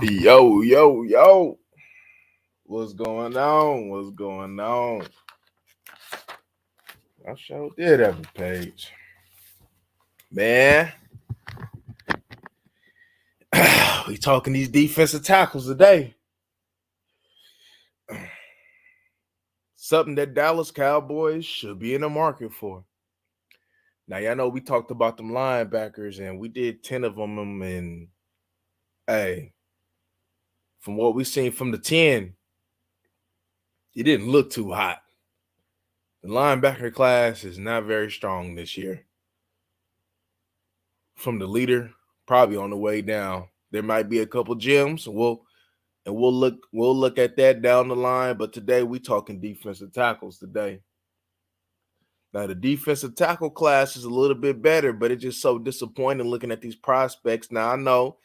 Yo, yo, yo. What's going on? What's going on? I sure did have a page. Man, we talking these defensive tackles today. Something that Dallas Cowboys should be in the market for. Now, y'all know we talked about them linebackers and we did 10 of them. And hey, from what we seen from the 10, it didn't look too hot. The linebacker class is not very strong this year. From the leader, probably on the way down. There might be a couple gems. We'll look at that down the line. But today we talking defensive tackles today. Now the defensive tackle class is a little bit better, but it's just so disappointing looking at these prospects. Now I know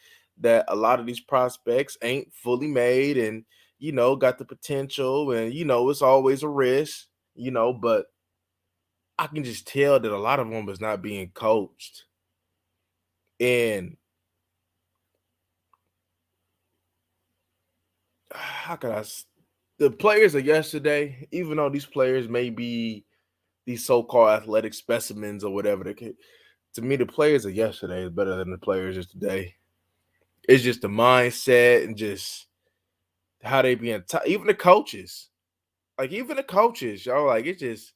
that a lot of these prospects ain't fully made and got the potential and it's always a risk, but I can just tell that a lot of them is not being coached. And how could the players of yesterday, even though these players may be these so-called athletic specimens or whatever, to me, the players of yesterday is better than the players of today. It's just the mindset and just how they being even the coaches. Like even the coaches, y'all, like it's just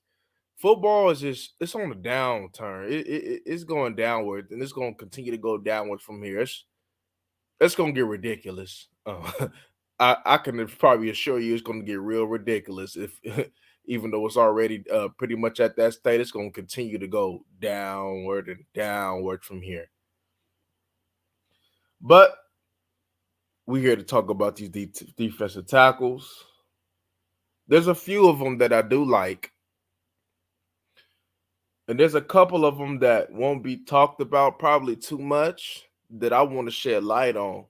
football is just it's on a downturn. It's going downward and it's going to continue to go downward from here. It's going to get ridiculous. I can probably assure you it's going to get real ridiculous if even though it's already pretty much at that state, it's going to continue to go downward and downward from here. But we're here to talk about these defensive tackles. There's a few of them that I do like. And there's a couple of them that won't be talked about probably too much that I want to shed light on.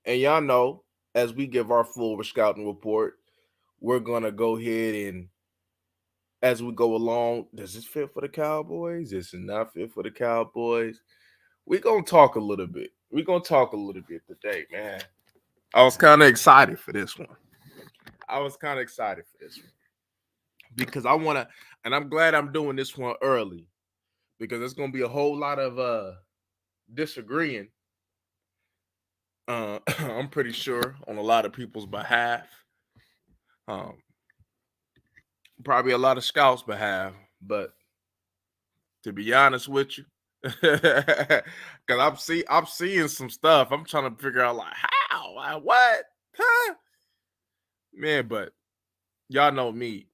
And y'all know, as we give our full scouting report, we're going to go ahead and as we go along, does this fit for the Cowboys? This is not fit for the Cowboys. We're going to talk a little bit. We're going to talk a little bit today, man. I was kind of excited for this one. Because I want to, and I'm glad I'm doing this one early because there's going to be a whole lot of disagreeing. I'm pretty sure on a lot of people's behalf. Probably a lot of scouts' behalf, but to be honest with you, because I'm seeing some stuff. I'm trying to figure out like how, like, what, huh? Man. But y'all know me.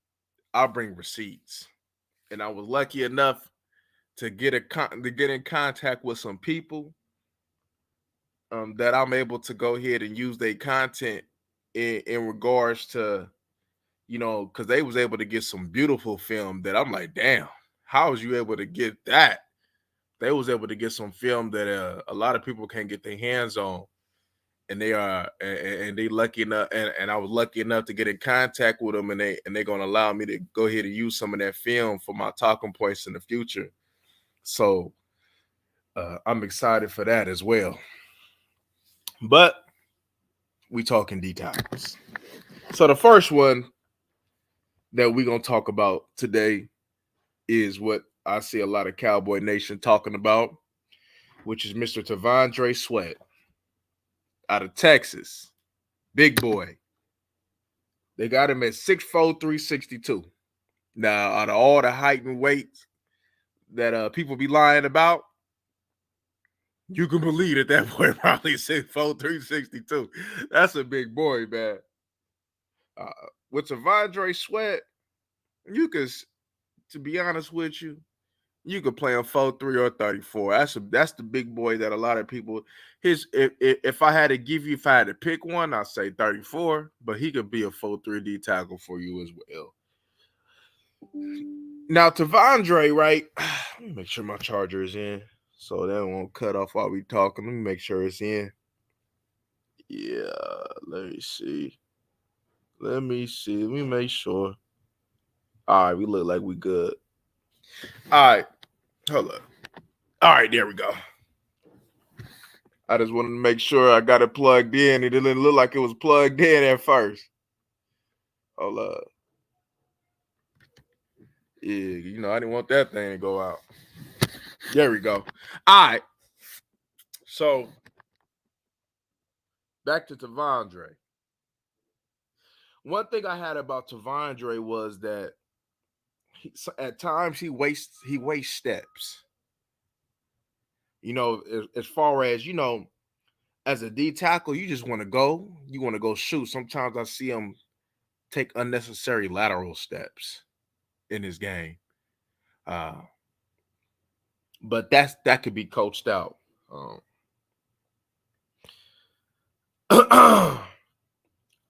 I bring receipts, and I was lucky enough to get in contact with some people that I'm able to go ahead and use their content in regards to because they was able to get some beautiful film that I'm like, damn, how was you able to get that? They was able to get some film that a lot of people can't get their hands on, and they are and they lucky enough, and I was lucky enough to get in contact with them, and they're gonna allow me to go ahead and use some of that film for my talking points in the future. So I'm excited for that as well. But we talking details. So the first one that we're gonna talk about today is what I see a lot of Cowboy Nation talking about, which is Mr. T'Vondre Sweat out of Texas. Big boy. They got him at 6'4", 362. Now, out of all the height and weights that people be lying about, you can believe that boy probably 6'4", 362. That's a big boy, man. With T'Vondre Sweat, you could, to be honest with you, you could play him 4'3" or 34. That's the big boy that a lot of people. If I had to if I had to pick one, I'd say 34. But he could be a 4'3" D tackle for you as well. Now T'Vondre, right? Let me make sure my charger is in, so that won't cut off while we talking. Let me make sure it's in. Yeah, let me see. Let me make sure. All right, we look like we good. All right, hold up. All right, there we go. I just wanted to make sure I got it plugged in. It didn't look like it was plugged in at first. Hold up. Yeah, I didn't want that thing to go out. There we go. All right. So back to Tavondre. One thing I had about Tavondre was that at times he wastes steps. As far as as a D tackle, you just want to go. You want to go shoot. Sometimes I see him take unnecessary lateral steps in his game. But that could be coached out.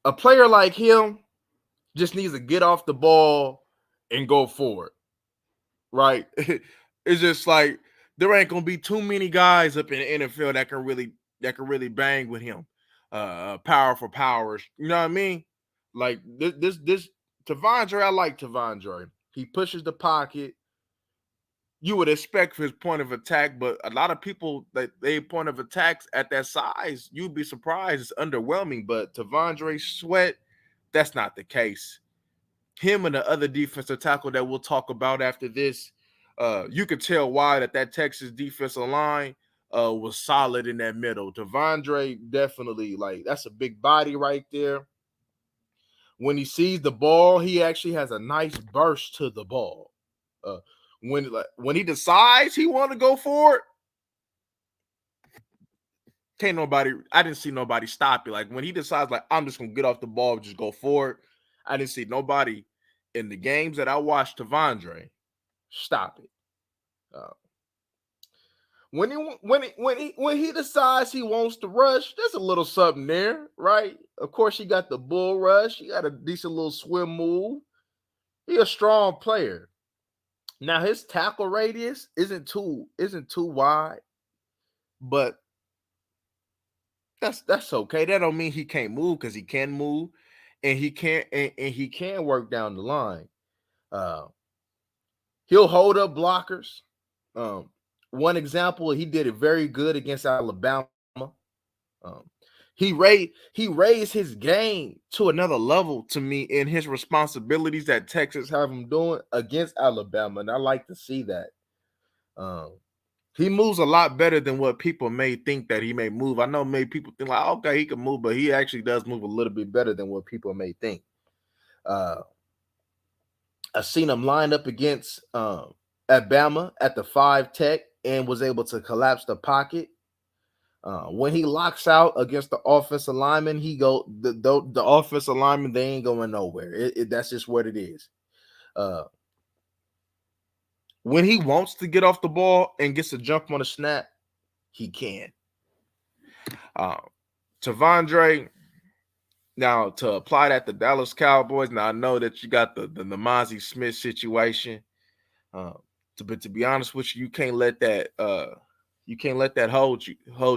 A player like him just needs to get off the ball and go forward. Right? It's just like there ain't gonna be too many guys up in the NFL that can really bang with him. Power for powers. You know what I mean? Like this Tavondre, I like Tavondre. He pushes the pocket. You would expect for his point of attack, but a lot of people that they point of attacks at that size, you'd be surprised. It's underwhelming. But Tavondre Sweat, that's not the case. Him and the other defensive tackle that we'll talk about after this, you could tell why that Texas defensive line was solid in that middle. Tavondre definitely, like, that's a big body right there. When he sees the ball, he actually has a nice burst to the ball. When he decides he want to go for it, I didn't see nobody stop it. Like when he decides, like, I'm just gonna get off the ball, just go for it. I didn't see nobody in the games that I watched Tavondre stop it. When he decides he wants to rush, there's a little something there, right? Of course, he got the bull rush. He got a decent little swim move. He a strong player. Now his tackle radius isn't too wide, but that's okay. That don't mean he can't move, because he can move, and he can work down the line. He'll hold up blockers. One example, he did it very good against Alabama. He raised his game to another level to me in his responsibilities that Texas have him doing against Alabama, and I like to see that. He moves a lot better than what people may think that he may move. I know maybe people think like, okay, he can move, but he actually does move a little bit better than what people may think. I've seen him line up against Alabama at the 5 tech and was able to collapse the pocket. When he locks out against the offensive lineman, the offensive lineman, they ain't going nowhere. That's just what it is. When he wants to get off the ball and gets a jump on a snap, he can. Tavondre, now to apply that to Dallas Cowboys, now I know that you got the Mazi Smith situation. But to be honest with you, you can't let that hold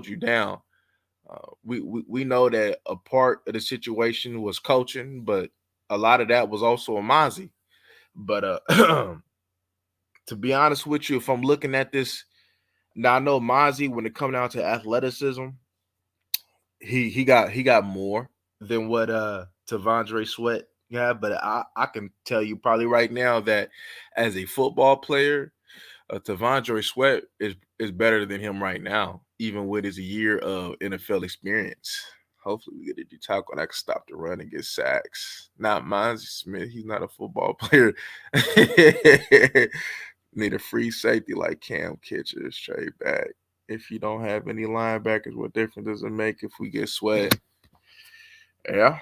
you down. We know that a part of the situation was coaching, but a lot of that was also Mazi. But to be honest with you, if I'm looking at this, now I know Mazi, when it comes down to athleticism, he got more than what Tavondre Sweat had, but I can tell you probably right now that as a football player, Tavondre Sweat is better than him right now, even with his year of NFL experience. Hopefully we get a D tackle that can stop the run and get sacks. Not Mazi Smith. He's not a football player. Need a free safety like Cam Kitchen straight back. If you don't have any linebackers, what difference does it make if we get Sweat? Yeah.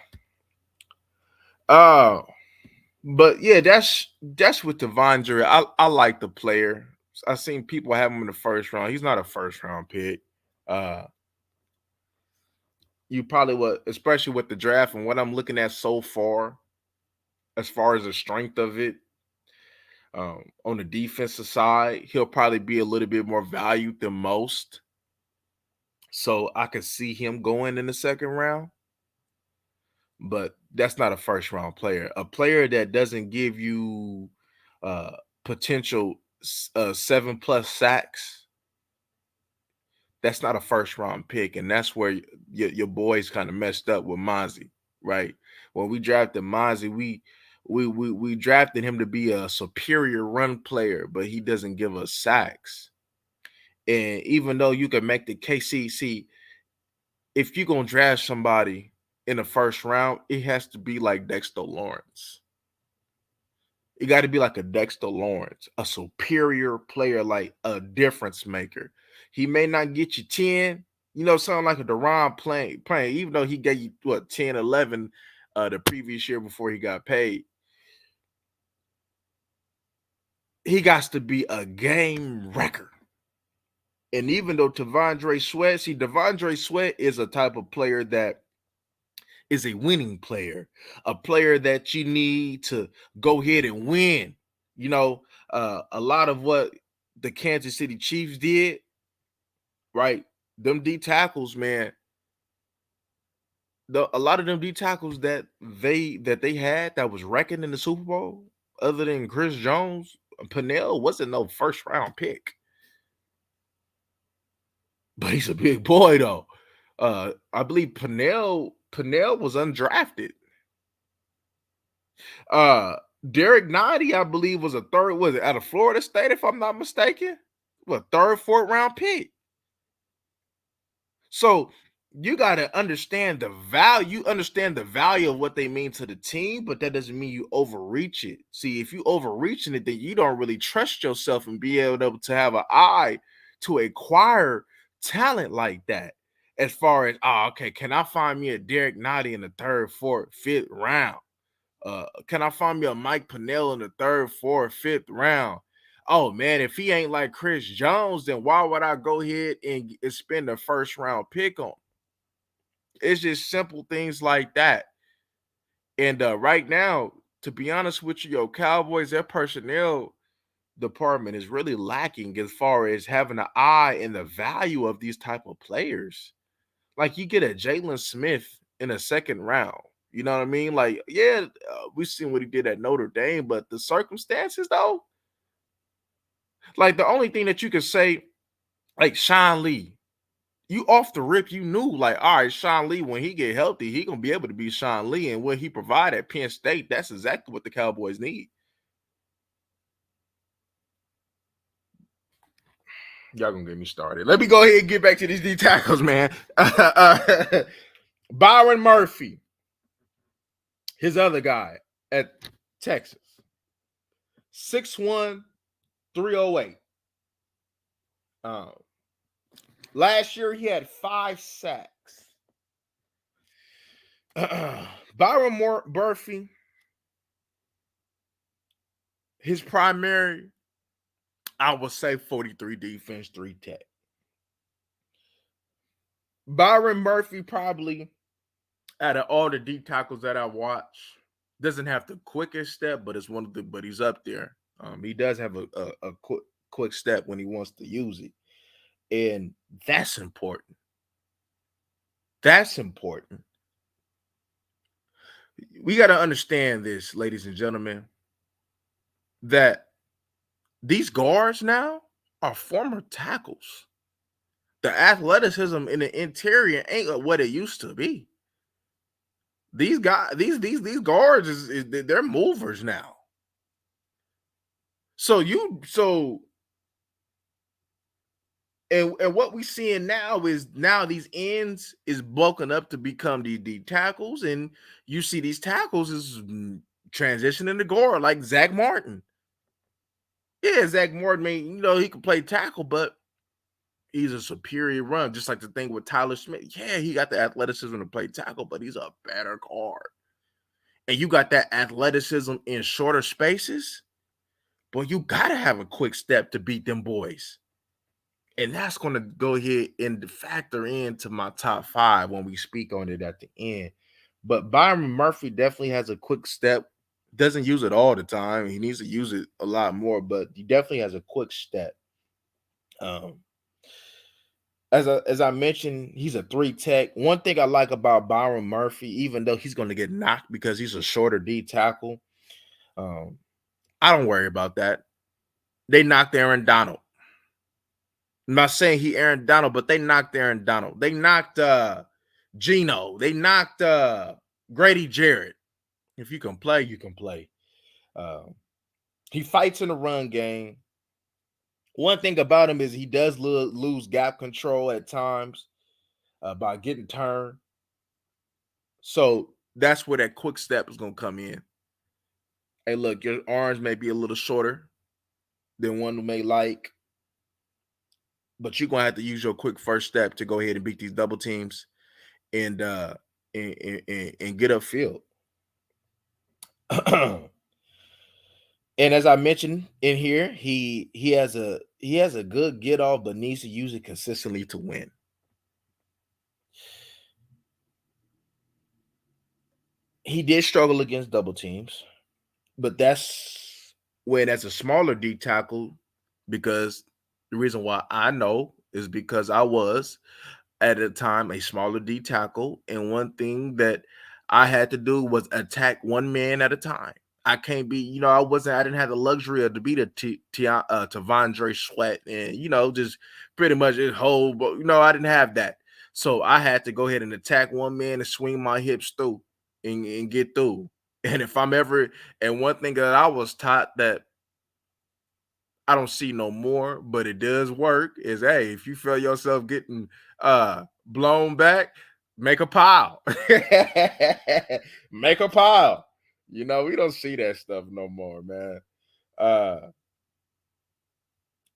But yeah, that's with Tavondre. I like the player. I've seen people have him in the first round. He's not a first round pick. You probably would, especially with the draft and what I'm looking at so far, as far as the strength of it. On the defensive side, he'll probably be a little bit more valued than most. So I could see him going in the second round. But that's not a first round player. A player that doesn't give you potential 7+ sacks, That's not a first round pick, and that's where your boys kind of messed up with Mozzie, right? When we drafted Mozzie, we drafted him to be a superior run player, but he doesn't give us sacks. And even though you can make the KCC, if you're gonna draft somebody in the first round, it has to be like Dexter Lawrence. It got to be like a Dexter Lawrence, a superior player, like a difference maker. He may not get you 10, something like a Deron playing, even though he gave you what 10, 11 the previous year before he got paid. He got to be a game wrecker. And even though T'Vondre Sweat is a type of player that is a winning player, a player that you need to go ahead and win. A lot of what the Kansas City Chiefs did, right? Them D tackles, man. A lot of them D tackles that they had that was wrecking in the Super Bowl, other than Chris Jones, Pennell wasn't no first round pick, but he's a big boy though. I believe Pennell was undrafted. Derek Noddy, I believe, was a third, was it out of Florida State, if I'm not mistaken? What, third, fourth round pick? So you got to understand the value. You understand the value of what they mean to the team, but that doesn't mean you overreach it. See, if you overreaching it, then you don't really trust yourself and be able to have an eye to acquire talent like that. As far as, okay, can I find me a Derek Noddy in the third, fourth, fifth round? Can I find me a Mike Pennell in the third, fourth, fifth round? Oh man, if he ain't like Chris Jones, then why would I go ahead and spend a first round pick on? It's just simple things like that. And right now, to be honest with you, Cowboys, their personnel department is really lacking as far as having an eye and the value of these type of players. Like you get a Jalen Smith in a second round. You know what I mean? Like, yeah, we've seen what he did at Notre Dame, but the circumstances, though, like the only thing that you could say, like Sean Lee, you off the rip, you knew, like, all right, Sean Lee, when he get healthy, he gonna be able to be Sean Lee, and what he provide at Penn State, that's exactly what the Cowboys need. Y'all gonna get me started. Let me go ahead and get back to these D tackles, man. Byron Murphy, his other guy at Texas, 6'1", 308. Last year he had 5 sacks. Byron Murphy, his primary, I would say 43 defense, 3 tech. Byron Murphy probably, out of all the D tackles that I watch, doesn't have the quickest step, but but he's up there. He does have a quick step when he wants to use it. And that's important. That's important. We got to understand this, ladies and gentlemen, that these guards now are former tackles. The athleticism in the interior ain't what it used to be. These guys, these guards they're movers now. And what we seeing now is these ends is bulking up to become the tackles, and you see these tackles is transitioning to guard like Zach Martin. Yeah, Zach Martin, he can play tackle, but he's a superior run, just like the thing with Tyler Smith. Yeah, he got the athleticism to play tackle, but he's a better guard. And you got that athleticism in shorter spaces, boy, you got to have a quick step to beat them boys. And that's going to go ahead and factor into my top 5 when we speak on it at the end. But Byron Murphy definitely has a quick step. Doesn't use it all the time. He needs to use it a lot more, but he definitely has a quick step. As I mentioned, he's a 3 tech. One thing I like about Byron Murphy, even though he's going to get knocked because he's a shorter D tackle, I don't worry about that. They knocked Aaron Donald. I'm not saying he Aaron Donald, but they knocked Aaron Donald. They knocked Geno. They knocked Grady Jarrett. If you can play, you can play. Uh, he fights in the run game. One thing about him is he does lose gap control at times by getting turned. So that's where that quick step is going to come in. Hey, look, your arms may be a little shorter than one may like, but you're gonna have to use your quick first step to go ahead and beat these double teams and and get upfield. And as I mentioned in here, he has a good get off, but needs to use it consistently to win. He did struggle against double teams, but that's when as a smaller D tackle, because the reason why I know is because I was at a time a smaller D tackle, and one thing that I had to do was attack one man at a time. I can't be, I didn't have the luxury of to be the Tavondre Sweat and just pretty much his whole, but I didn't have that. So I had to go ahead and attack one man and swing my hips through and get through. And if I'm ever, and one thing that I was taught that I don't see no more, but it does work. Is hey, if you feel yourself getting blown back, make a pile. Make a pile. We don't see that stuff no more, man. Uh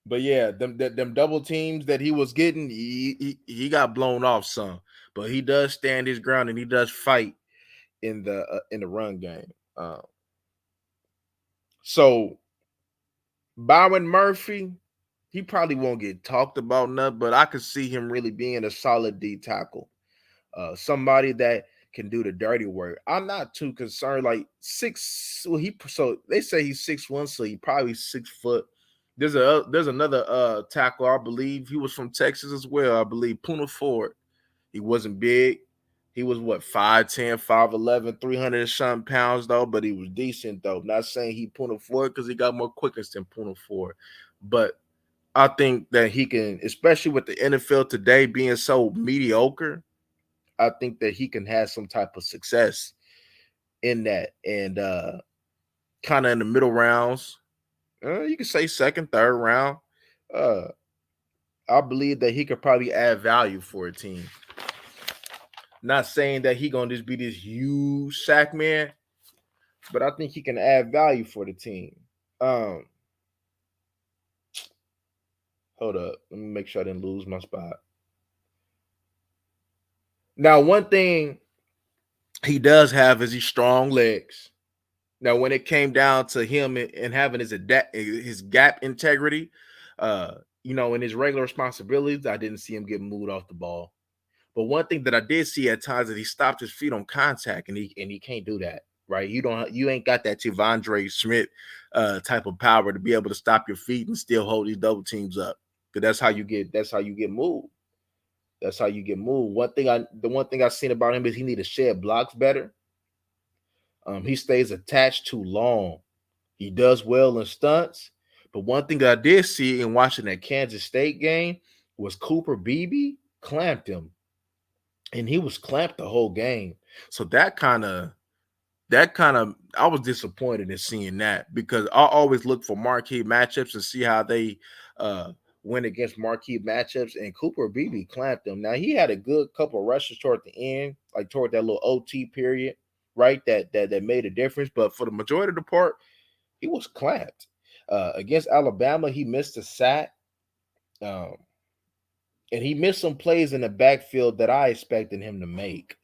but yeah, them double teams that he was getting, he got blown off some. But he does stand his ground and he does fight in the run game. So Byron Murphy, he probably won't get talked about enough, but I could see him really being a solid D tackle. Somebody that can do the dirty work. I'm not too concerned. Like so they say he's 6'1", so he probably 6 foot. There's another tackle, I believe. He was from Texas as well. I believe Puna Ford. He wasn't big. He was what 5'10, 5'11, 300 and something pounds though, but he was decent though. Not saying he Puna Ford because he got more quickness than Puna Ford. But I think that he can, especially with the NFL today being so mediocre, I think that he can have some type of success in that. And kind of in the middle rounds, you can say second, third round. Uh, I believe that he could probably add value for a team. Not saying that he gonna just be this huge sack man, but I think he can add value for the team. Um, Hold up, let me make sure I didn't lose my spot. Now, one thing he does have is he's strong legs. Now, when it came down to him and having his gap integrity, in his regular responsibilities, I didn't see him get moved off the ball. But one thing that I did see at times that he stopped his feet on contact, and he can't do that, right? You ain't got that Tivondre Smith type of power to be able to stop your feet and still hold these double teams up. Because that's how you get moved. That's how you get moved. The one thing I've seen about him is he need to shed blocks better. He stays attached too long. He does well in stunts. But one thing I did see in watching that Kansas State game was Cooper Beebe clamped him. And he was clamped the whole game. So that kind of I was disappointed in seeing that because I always look for marquee matchups and see how they win against marquee matchups. And Cooper Beebe clamped him. Now he had a good couple of rushes toward the end, like toward that little OT period, right? That made a difference. But for the majority of the part, he was clamped. Against Alabama, he missed a sack. Um, and he missed some plays in the backfield that I expected him to make.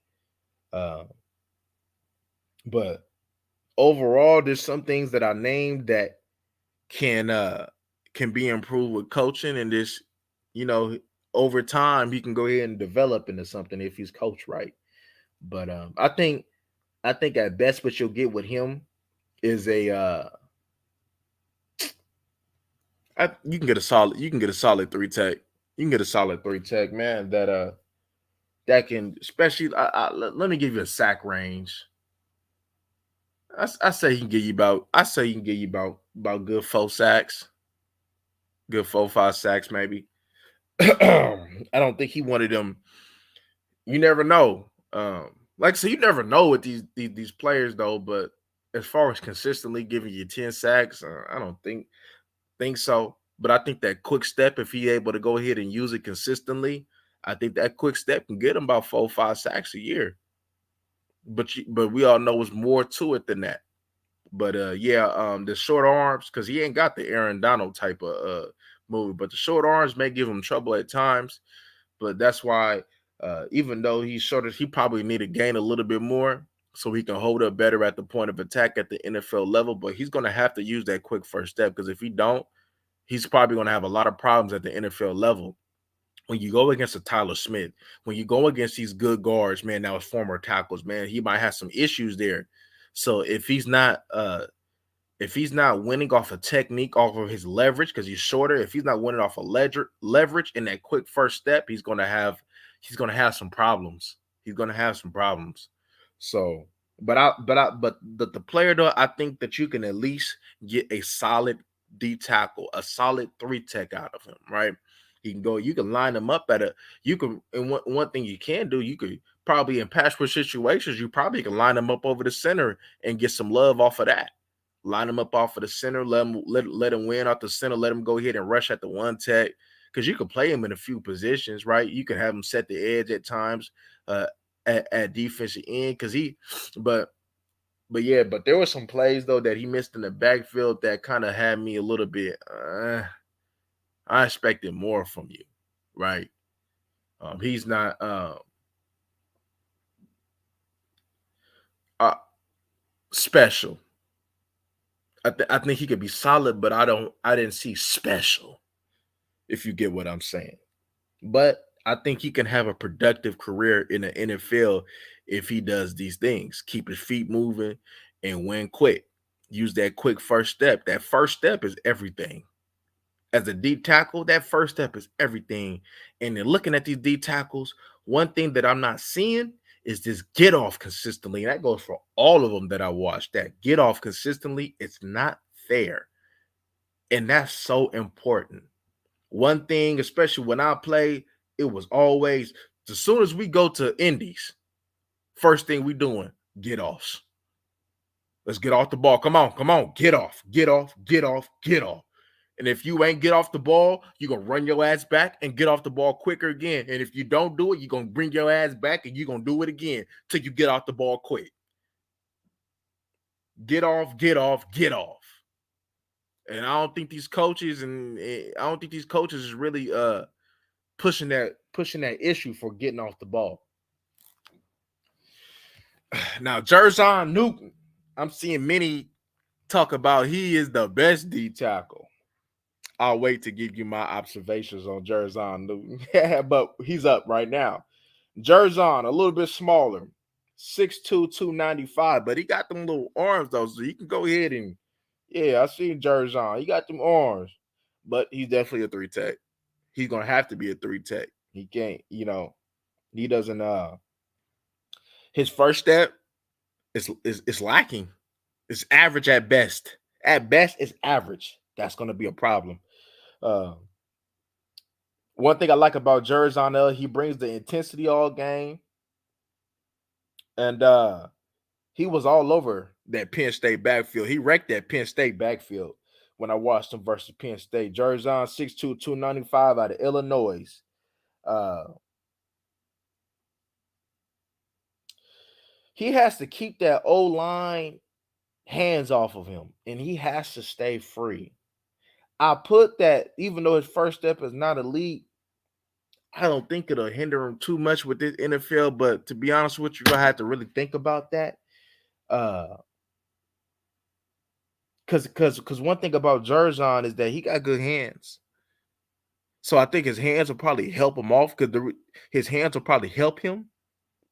Uh, but overall, there's some things that I named that can can be improved with coaching, and this, you know, over time he can go ahead and develop into something if he's coached right. But I think at best what you'll get with him is you can get a solid three tech. You can get a solid three tech, man, that can especially let me give you a sack range. I say he can give you about I say he can give you about good 4 sacks, good 4 5 sacks maybe. I don't think he wanted them. You never know. Like I said, you never know with these players though. But as far as consistently giving you 10 sacks, I don't think so. But I think that quick step, if he able to go ahead and use it consistently, I think that quick step can get him about 4 or 5 sacks a year. But we all know it's more to it than that. But yeah, the short arms, because he ain't got the Aaron Donald type of movie, but the short arms may give him trouble at times. But that's why, even though he's shorter, he probably need to gain a little bit more so he can hold up better at the point of attack at the NFL level. But he's gonna have to use that quick first step, because if he don't, he's probably gonna have a lot of problems at the NFL level. When you go against a Tyler Smith, when you go against these good guards, man, now his former tackles, man, he might have some issues there. So if he's not winning off of technique, off of his leverage, because he's shorter, if he's not winning off of leverage in that quick first step, he's gonna have some problems. He's gonna have some problems. So, but the player though, I think that you can at least get a solid D tackle, a solid three tech out of him, right? He can go, you can line him up you can, and one thing you can do, you could probably in pass rush situations, you probably can line him up over the center and get some love off of that. Line him up off of the center, let him win off the center, let him go ahead and rush at the one tech. Because you can play him in a few positions, right? You can have him set the edge at times, uh, at defensive end, because but but there were some plays though that he missed in the backfield that kind of had me a little bit. I expected more from you, right? He's not uh, special. I think he could be solid, but I didn't see special, if you get what I'm saying. But I think he can have a productive career in the NFL if he does these things. Keep his feet moving and win quick. Use that quick first step. That first step is everything. As a deep tackle, that first step is everything. And then looking at these deep tackles, one thing that I'm not seeing is this get off consistently. And that goes for all of them that I watched. That get off consistently, it's not fair. And that's so important. One thing, especially when I play, it was always as soon as we go to Indies, first thing we doing, get offs. Let's get off the ball. Come on, get off, get off, get off, get off. And if you ain't get off the ball, you're gonna run your ass back and get off the ball quicker again. And if you don't do it, you're gonna bring your ass back and you're gonna do it again till you get off the ball quick. Get off, get off, get off. And I don't think these coaches is really pushing that issue for getting off the ball. Now, Jerzon Newton, I'm seeing many talk about he is the best D tackle. I'll wait to give you my observations on Jerzon Newton. But he's up right now. Jerzon, a little bit smaller, 6'2", 295, but he got them little arms though, so you can go ahead and yeah, I seen Jerzon. He got them arms, but he's definitely a three tech. He's gonna have to be a three tech. He can't, he doesn't his first step is lacking. It's average at best. At best, it's average. That's going to be a problem. Uh, One thing I like about Jerzon L, he brings the intensity all game, and he was all over that Penn State backfield. He wrecked that Penn State backfield when I watched him versus Penn State. Jerzon 6'2", 295 out of Illinois. Uh, he has to keep that O line hands off of him, and he has to stay free. I put that even though his first step is not elite, I don't think it'll hinder him too much with this NFL. But to be honest with you, I have to really think about that. Because one thing about Jerzon is that he got good hands. So I think his hands will probably help him off because his hands will probably help him.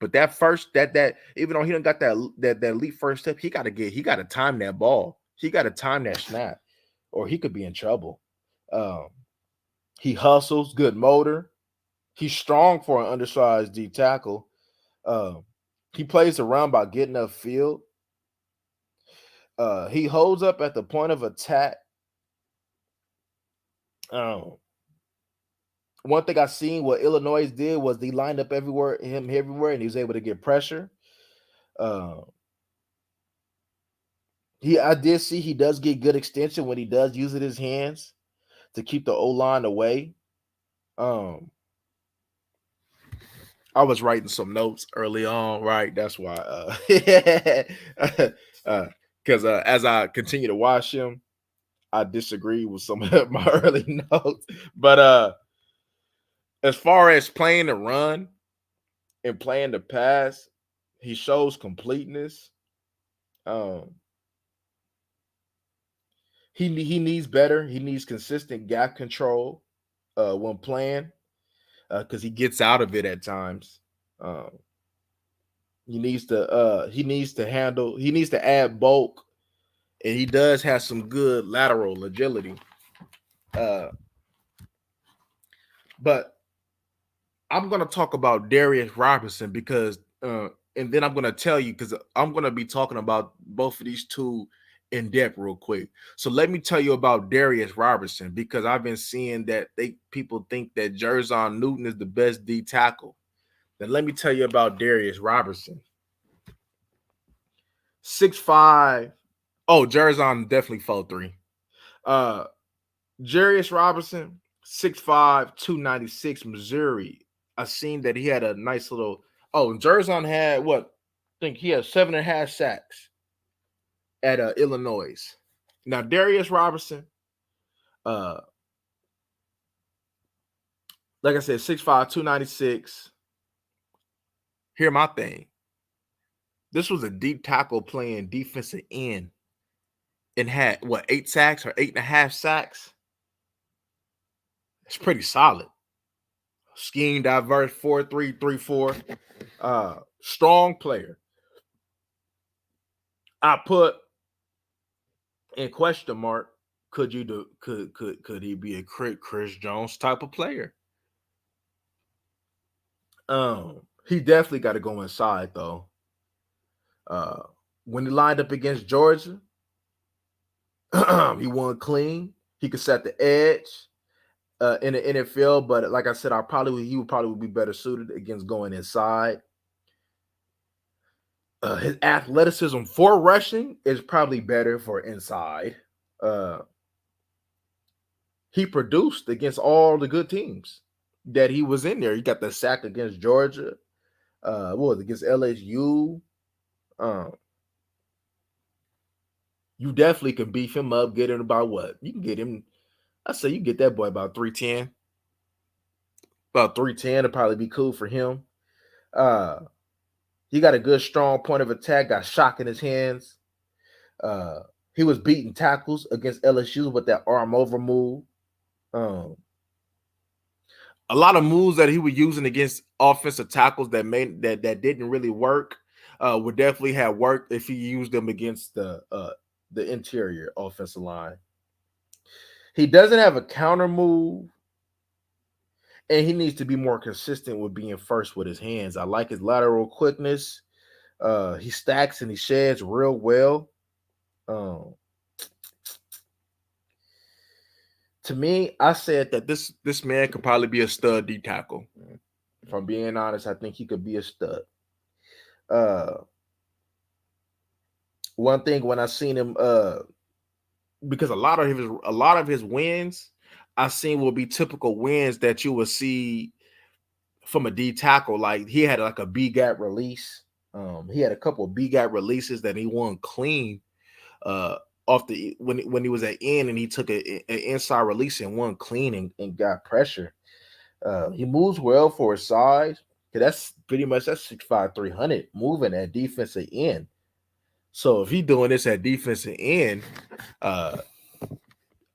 But that first that even though he don't got that elite first step, he gotta time that ball. He gotta time that snap, or he could be in trouble. Um, he hustles, good motor. He's strong for an undersized D tackle. Um, he plays around by getting upfield. He holds up at the point of attack. Um, One thing I seen what Illinois did was they lined up him everywhere, and he was able to get pressure. Uh, I did see he does get good extension when he does use it his hands to keep the O line away. Um, I was writing some notes early on, right? That's why, because as I continue to watch him, I disagree with some of my early notes. But as far as playing the run and playing the pass, he shows completeness. Um, he needs better. He needs consistent gap control when playing because he gets out of it at times. Um, he needs to handle. He needs to add bulk, and he does have some good lateral agility. Uh, but I'm gonna talk about Darius Robinson because, and then I'm gonna tell you because I'm gonna be talking about both of these two in depth real quick. So let me tell you about Darius Robinson because I've been seeing that people think that Jerzon Newton is the best D tackle. Then let me tell you about Darius Robinson. 6'5". Oh, Jerzon definitely 4'3". Uh Jarius Robinson, 6'5", 296, Missouri. I seen that he had a nice little. Oh, Jerzon had what? I think he had 7.5 sacks at Illinois. Now Darius Robinson, uh, like I said, 6'5", 296. Here my thing. This was a deep tackle playing defensive end and had what 8 sacks or 8.5 sacks. It's pretty solid. Scheme diverse 4-3-3-4. Strong player. I put in question mark, could he be a Chris Jones type of player? He definitely got to go inside though. Uh, when he lined up against Georgia, he won clean. He could set the edge in the NFL, but like I said, he would probably be better suited against going inside. His athleticism for rushing is probably better for inside. Uh, he produced against all the good teams that he was in there. He got the sack against Georgia. What was it, against LSU? Um, you definitely can beef him up, get him about what? You can get him. I say you get that boy about 310. About 310 would probably be cool for him. Uh, he got a good strong point of attack, got shock in his hands. Uh, he was beating tackles against LSU with that arm over move. Um, a lot of moves that he was using against offensive tackles that didn't really work would definitely have worked if he used them against the interior offensive line. He doesn't have a counter move, and he needs to be more consistent with being first with his hands. I like his lateral quickness. He stacks and he sheds real well. Um, to me, I said that this man could probably be a stud D tackle. If I'm being honest, I think he could be a stud. Uh, one thing when I seen him, because a lot of his wins, I seen will be typical wins that you will see from a D tackle. Like he had like a B gap release. He had a couple of B gap releases that he won clean. Off the when he was at end and he took an inside release and won clean and got pressure. He moves well for his size. That's pretty much that's 6'5", 300 moving at defensive end. So if he's doing this at defensive end, uh,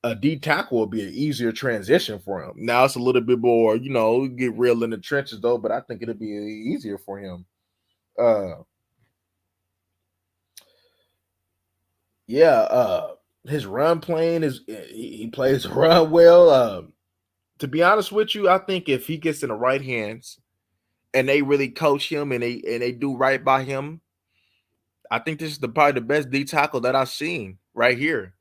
a D tackle will be an easier transition for him. Now it's a little bit more, get real in the trenches though, but I think it'll be easier for him. Uh, yeah, his run playing is he plays run well. To be honest with you, I think if he gets in the right hands and they really coach him and they do right by him, I think this is probably the best D tackle that I've seen right here.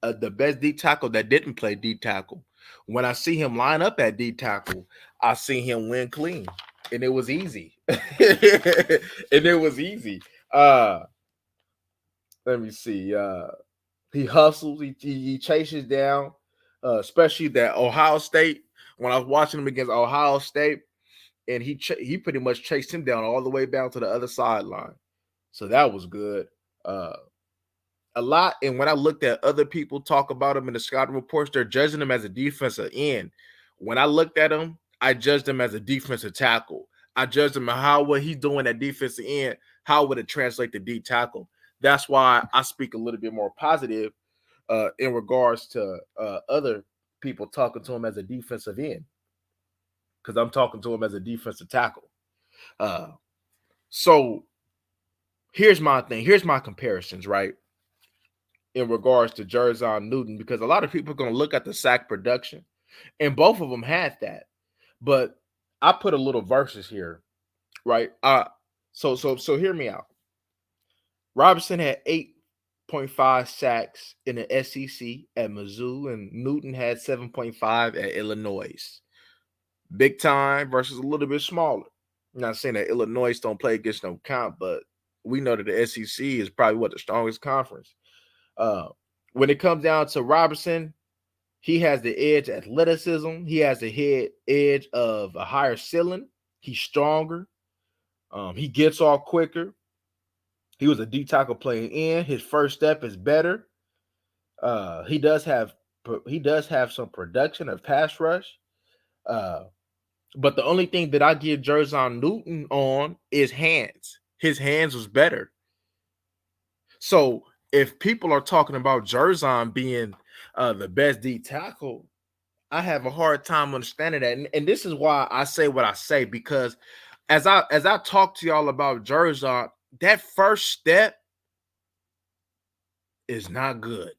The best D tackle that didn't play D tackle. When I see him line up at D tackle, I see him win clean, and it was easy. And it was easy. Let me see. He hustles. He chases down, especially that Ohio State. When I was watching him against Ohio State, and he pretty much chased him down all the way down to the other sideline. So that was good. A lot. And when I looked at other people talk about him in the scouting reports, they're judging him as a defensive end. When I looked at him, I judged him as a defensive tackle. I judged him on how what he's doing at defensive end, how would it translate to D tackle. That's why I speak a little bit more positive in regards to other people talking to him as a defensive end, because I'm talking to him as a defensive tackle. So here's my thing. Here's my comparisons, right? In regards to Jer'Zhan Newton, because a lot of people are going to look at the sack production, and both of them had that. But I put a little verses here, right? So hear me out. Robinson had 8.5 sacks in the SEC at Mizzou, and Newton had 7.5 at Illinois. Big time versus a little bit smaller. I'm not saying that Illinois don't play against no count, but we know that the SEC is probably the strongest conference. When it comes down to Robinson, he has the edge athleticism. He has the edge of a higher ceiling. He's stronger. He gets off quicker. He was a D tackle playing in. His first step is better. He does have some production of pass rush. But the only thing that I give Jer'Zhan Newton on is hands. His hands was better. So if people are talking about Jer'Zhan being the best D tackle, I have a hard time understanding that. And this is why I say what I say, because as I talk to y'all about Jer'Zhan, that first step is not good.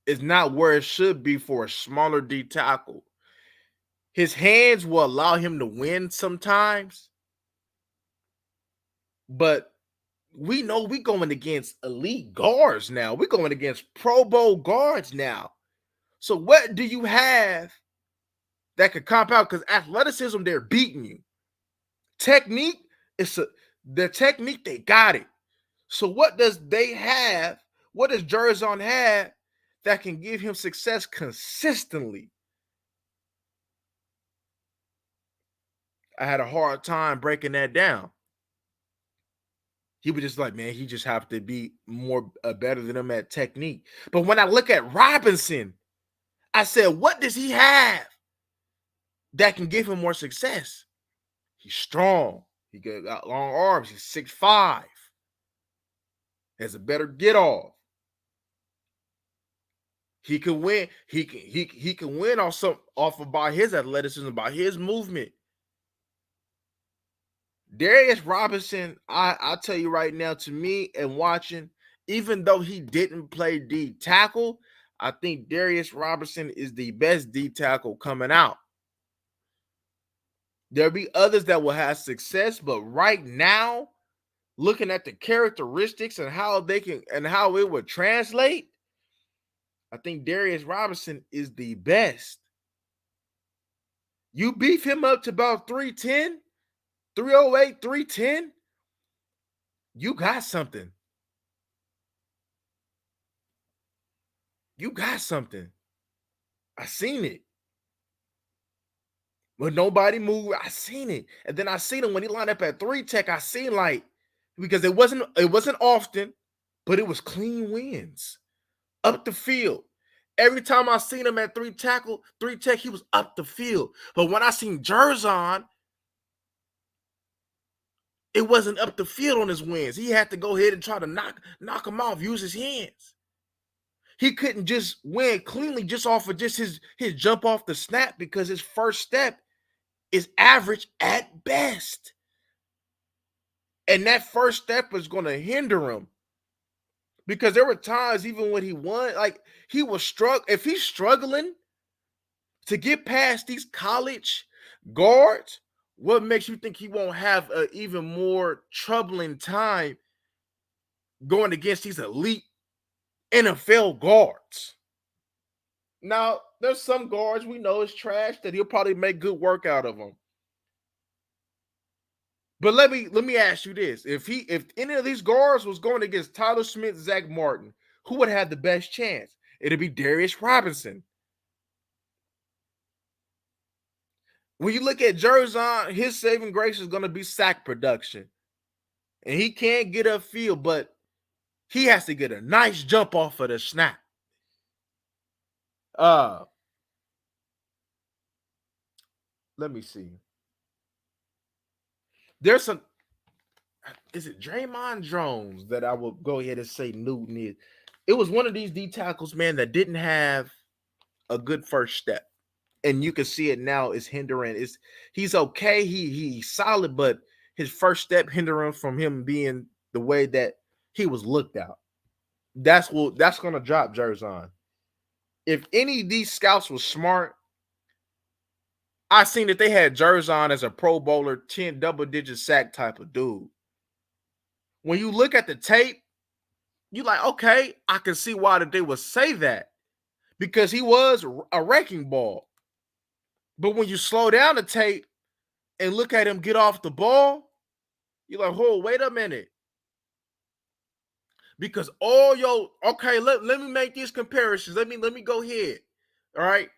It's not where it should be for a smaller D tackle. His hands will allow him to win sometimes, but we know we're going against elite guards now. We're going against Pro Bowl guards now. So what do you have that could comp out? Because athleticism, they're beating you. Technique, their technique, they got it. So what does they have? What does Jer'Zhan have that can give him success consistently? I had a hard time breaking that down. He was just like, man, he just have to be more better than him at technique. But when I look at Robinson, I said, what does he have that can give him more success? He's strong. He got long arms. He's 6'5". Has a better get off. He can win. He can win off by his athleticism, by his movement. Darius Robinson, I'll tell you right now, to me and watching, even though he didn't play D tackle, I think Darius Robinson is the best D tackle coming out. There'll be others that will have success, but right now, looking at the characteristics and how they can and how it would translate, I think Darius Robinson is the best. You beef him up to about 310, 308, 310, you got something. You got something. I seen it. When nobody moved, I seen it. And then I seen him when he lined up at 3 tech. I seen because it wasn't often, but it was clean wins up the field. Every time I seen him at 3 tech, he was up the field. But when I seen Jer'Zhan, it wasn't up the field on his wins. He had to go ahead and try to knock him off, use his hands. He couldn't just win cleanly just off of just his jump off the snap, because his first step is average at best. And that first step is going to hinder him, because there were times even when he won, like he was if he's struggling to get past these college guards, what makes you think he won't have an even more troubling time going against these elite NFL guards? Now, there's some guards we know is trash that he'll probably make good work out of them. But let me ask you this: if any of these guards was going against Tyler Smith, Zach Martin, who would have the best chance? It'd be Darius Robinson. When you look at Jerzon, his saving grace is going to be sack production, and he can't get upfield, but he has to get a nice jump off of the snap. Let me see. There's some. Is it Draymond Jones that I will go ahead and say Newton is? It was one of these D tackles, man, that didn't have a good first step, and you can see it now is hindering. He's okay, he's solid, but his first step hindering from him being the way that he was looked at. That's going to drop Jerzon. If any of these scouts was smart, I seen that they had Jerzon as a Pro Bowler, 10 double-digit sack type of dude. When you look at the tape, you like, okay, I can see why that they would say that because he was a wrecking ball. But when you slow down the tape and look at him get off the ball, you're like, oh, wait a minute. Because let me make these comparisons. Let me go ahead. All right.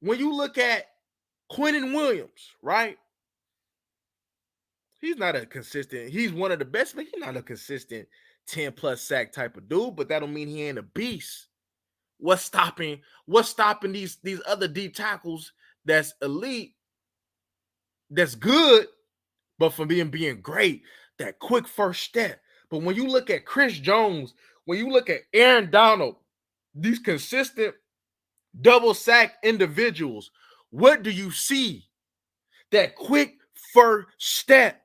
When you look at Quinnen Williams, right? He's not a consistent, he's one of the best, but he's not a consistent 10 plus sack type of dude, but that don't mean he ain't a beast. What's stopping these other D tackles that's elite, that's good, but from being great, that quick first step. But when you look at Chris Jones, when you look at Aaron Donald, these consistent double sack individuals, what do you see? That quick first step.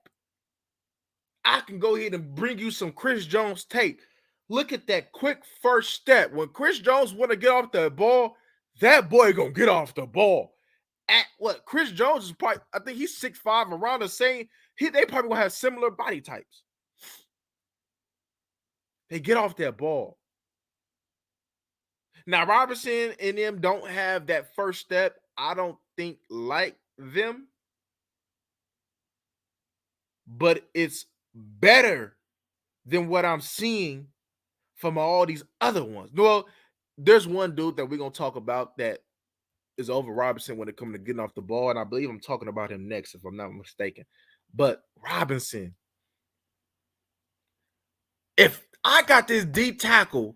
I can go ahead and bring you some Chris Jones tape. Look at that quick first step. When Chris Jones want to get off the ball, that boy gonna get off the ball. At what? Chris Jones is probably, I think he's 6'5", around the same. They probably will have similar body types. They get off that ball. Now, Robinson and them don't have that first step, I don't think, like them. But it's better than what I'm seeing from all these other ones. Well, there's one dude that we're going to talk about that is over Robinson when it comes to getting off the ball, and I believe I'm talking about him next, if I'm not mistaken. But Robinson, if I got this D tackle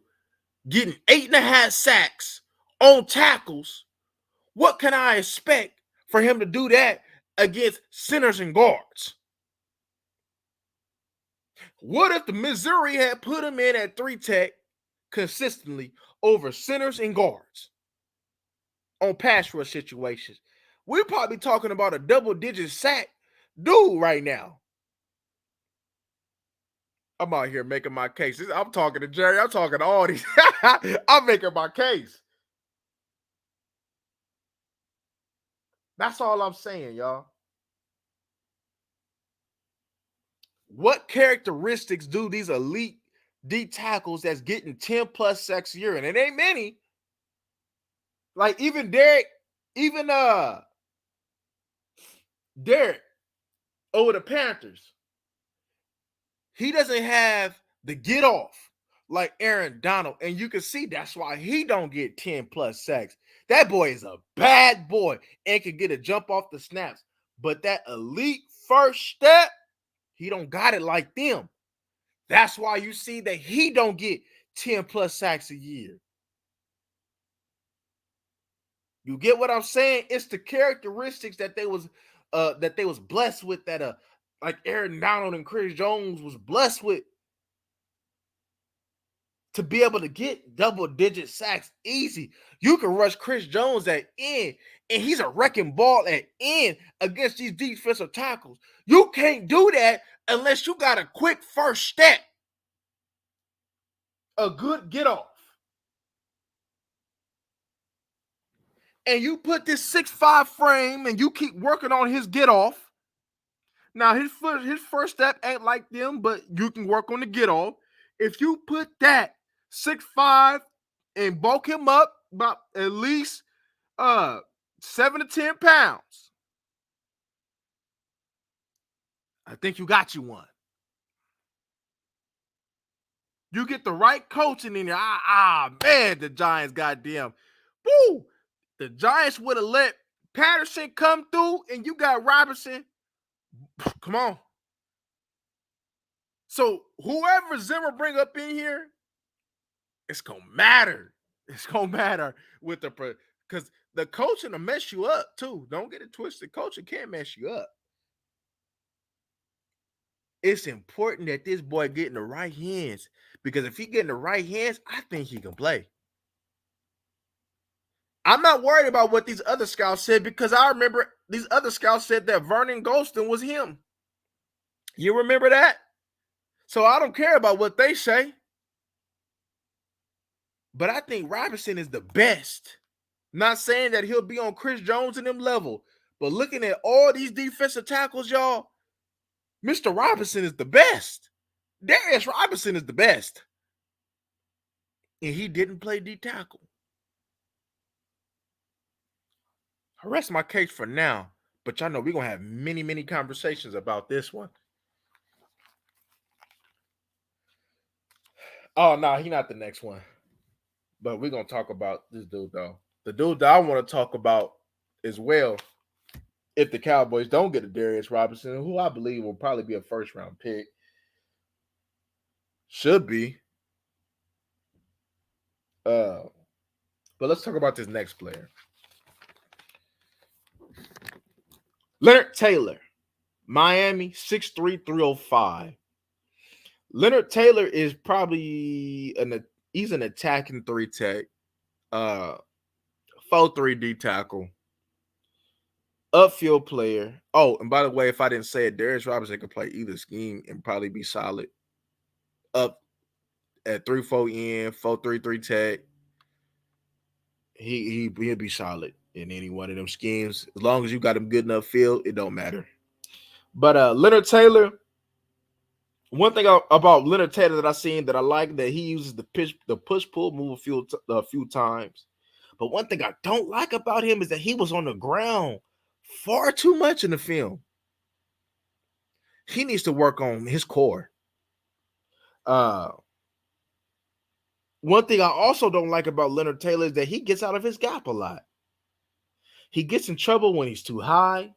getting 8.5 sacks on tackles, what can I expect for him to do that against centers and guards? What if the Missouri had put him in at 3 tech consistently over centers and guards on pass rush situations? We're probably talking about a double-digit sack dude right now. I'm out here making my case. I'm talking to Jerry. I'm talking to all these. I'm making my case. That's all I'm saying, y'all. What characteristics do these elite D tackles that's getting 10 plus sacks a year, and it ain't many. Like even Derek over the Panthers, he doesn't have the get off like Aaron Donald, and you can see that's why he don't get 10 plus sacks. That boy is a bad boy and can get a jump off the snaps, but that elite first step, he don't got it like them. That's why you see that he don't get 10 plus sacks a year. You get what I'm saying? It's the characteristics that they was blessed with, that like Aaron Donald and Chris Jones was blessed with, to be able to get double-digit sacks easy. You can rush Chris Jones at end, and he's a wrecking ball at end against these defensive tackles. You can't do that unless you got a quick first step, a good get off. And you put this 6'5" frame and you keep working on his get off. Now, his first step ain't like them, but you can work on the get off. If you put that 6'5", and bulk him up about at least 7 to 10 pounds, I think you got you one. You get the right coaching in there. Man, the Giants, goddamn. Woo! The Giants would have let Patterson come through, and you got Robinson. Come on. So whoever Zimmer bring up in here, it's gonna matter. It's gonna matter with because the coaching will mess you up too. Don't get it twisted. Coaching can't mess you up. It's important that this boy get in the right hands, because if he get in the right hands, I think he can play. I'm not worried about what these other scouts said, because I remember these other scouts said that Vernon Golston was him. You remember that? So I don't care about what they say. But I think Robinson is the best. Not saying that he'll be on Chris Jones and them level, but looking at all these defensive tackles, y'all, Mr. Robinson is the best. Darius Robinson is the best. And he didn't play D tackle. I rest my case for now, but y'all know we're going to have many, many conversations about this one. Oh, no, he's not the next one. But we're going to talk about this dude, though. The dude that I want to talk about as well, if the Cowboys don't get a Darius Robinson, who I believe will probably be a first-round pick. Should be. But let's talk about this next player. Leonard Taylor, Miami, 6'3", 305. Leonard Taylor is probably he's an attacking 3 tech, 4-3 D tackle, upfield player. Oh, and by the way, if I didn't say it, Darius Robinson could play either scheme and probably be solid. Up at 3-4 end, 4-3-3 tech. He'll be solid in any one of them schemes. As long as you got him good enough field, it don't matter. But Leonard Taylor, one thing about Leonard Taylor that I seen that I like, that he uses the push-pull move a few times. But one thing I don't like about him is that he was on the ground far too much in the film. He needs to work on his core. One thing I also don't like about Leonard Taylor is that he gets out of his gap a lot. He gets in trouble when he's too high.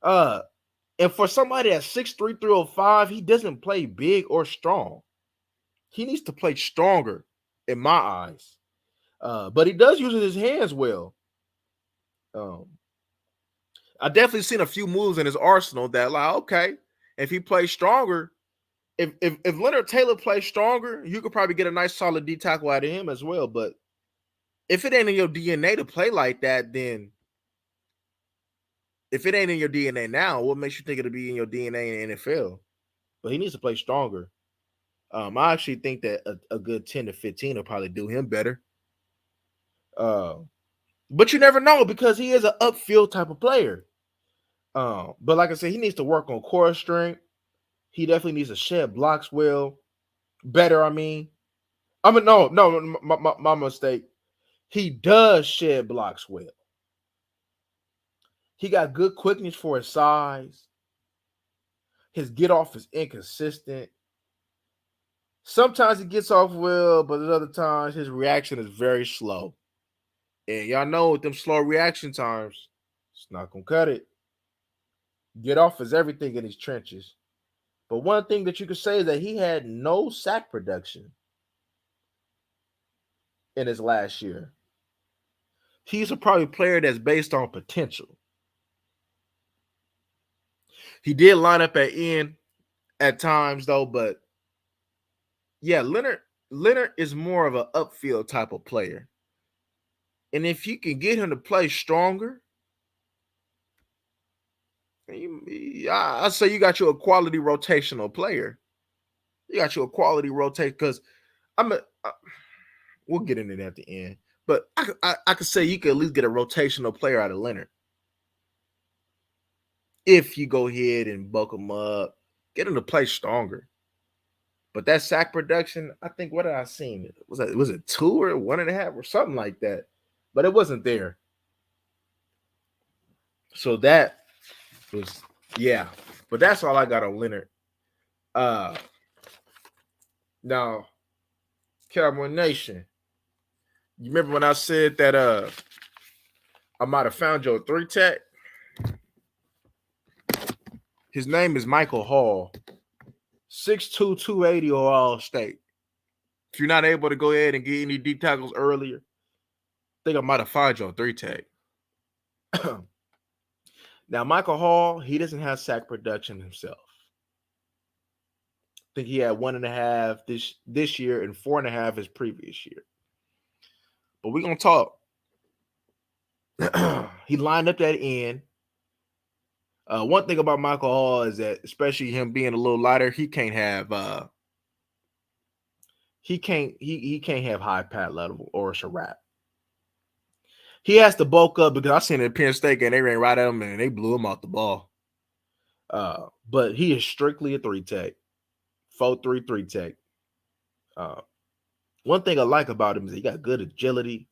And for somebody at 6'3", 305, he doesn't play big or strong. He needs to play stronger, in my eyes. But he does use his hands well. I definitely seen a few moves in his arsenal that, like, okay, if he plays stronger, if Leonard Taylor plays stronger, you could probably get a nice solid D tackle out of him as well. But if it ain't in your DNA to play like that, then if it ain't in your DNA now, what makes you think it'll be in your DNA in the NFL? But he needs to play stronger. I actually think that a good 10 to 15 will probably do him better. But you never know, because he is an upfield type of player. But like I said, he needs to work on core strength. He definitely needs to shed blocks better. No, my mistake. He does shed blocks well. He got good quickness for his size. His get off is inconsistent. Sometimes he gets off well, but at other times his reaction is very slow. And y'all know with them slow reaction times, it's not going to cut it. Get off is everything in these trenches. But one thing that you could say is that he had no sack production in his last year. He's a probably player that's based on potential. He did line up at end at times, though, but yeah, Leonard is more of an upfield type of player. And if you can get him to play stronger, I say you got you a quality rotational player. You got you a quality rotate, because we'll get into that at the end. But I could say you could at least get a rotational player out of Leonard. If you go ahead and bulk him up, get him to play stronger. But that sack production, I think, what did I seen? Was it 2 or 1.5 or something like that? But it wasn't there. So that was, yeah. But that's all I got on Leonard. Now, Cowboy Nation, you remember when I said that I might have found your 3-tech? His name is Michael Hall, 6'2", 280 All State. If you're not able to go ahead and get any deep tackles earlier, I think I might have found your 3-tech. Now, Michael Hall, he doesn't have sack production himself. I think he had 1.5 this year and 4.5 his previous year. But we're gonna talk. He lined up that end. One thing about Michael Hall is that, especially him being a little lighter, he can't have high pad level or it's a wrap. He has to bulk up because I seen it at Penn State and they ran right at him and they blew him off the ball. But he is strictly a 3-tech, 4-3 3-tech. One thing I like about him is he got good agility,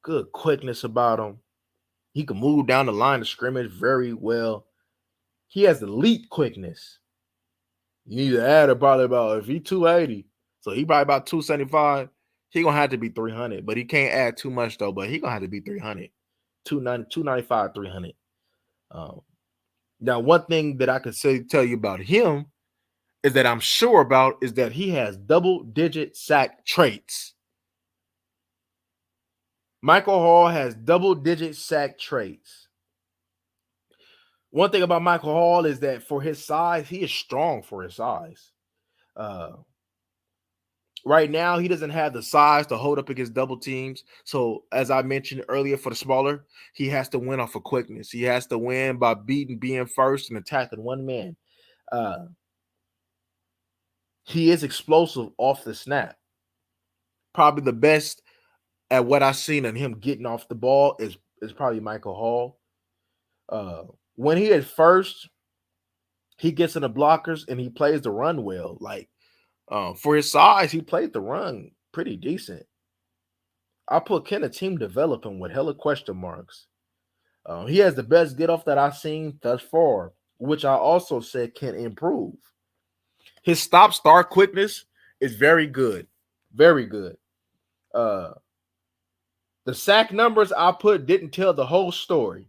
good quickness about him. He can move down the line of scrimmage very well. He has elite quickness. You need to add probably about, if he's 280, so he probably about 275, he going to have to be 300, but he can't add too much though, but he going to have to be 300, 295, 300. Now, one thing that I could tell you about him is that I'm sure about is that he has double-digit sack traits. Michael Hall has double-digit sack traits. One thing about Michael Hall is that for his size, he is strong for his size. Right now, he doesn't have the size to hold up against double teams. So, as I mentioned earlier, for the smaller, he has to win off of quickness. He has to win by being first and attacking one man. He is explosive off the snap. Probably the best at what I've seen in him getting off the ball is probably Michael Hall. When he is first, he gets in the blockers and he plays the run well. Like, for his size, he played the run pretty decent. I put can a team develop him with hella question marks. He has the best get off that I've seen thus far, which I also said can improve. His stop-start quickness is very good. Very good. The sack numbers I put didn't tell the whole story.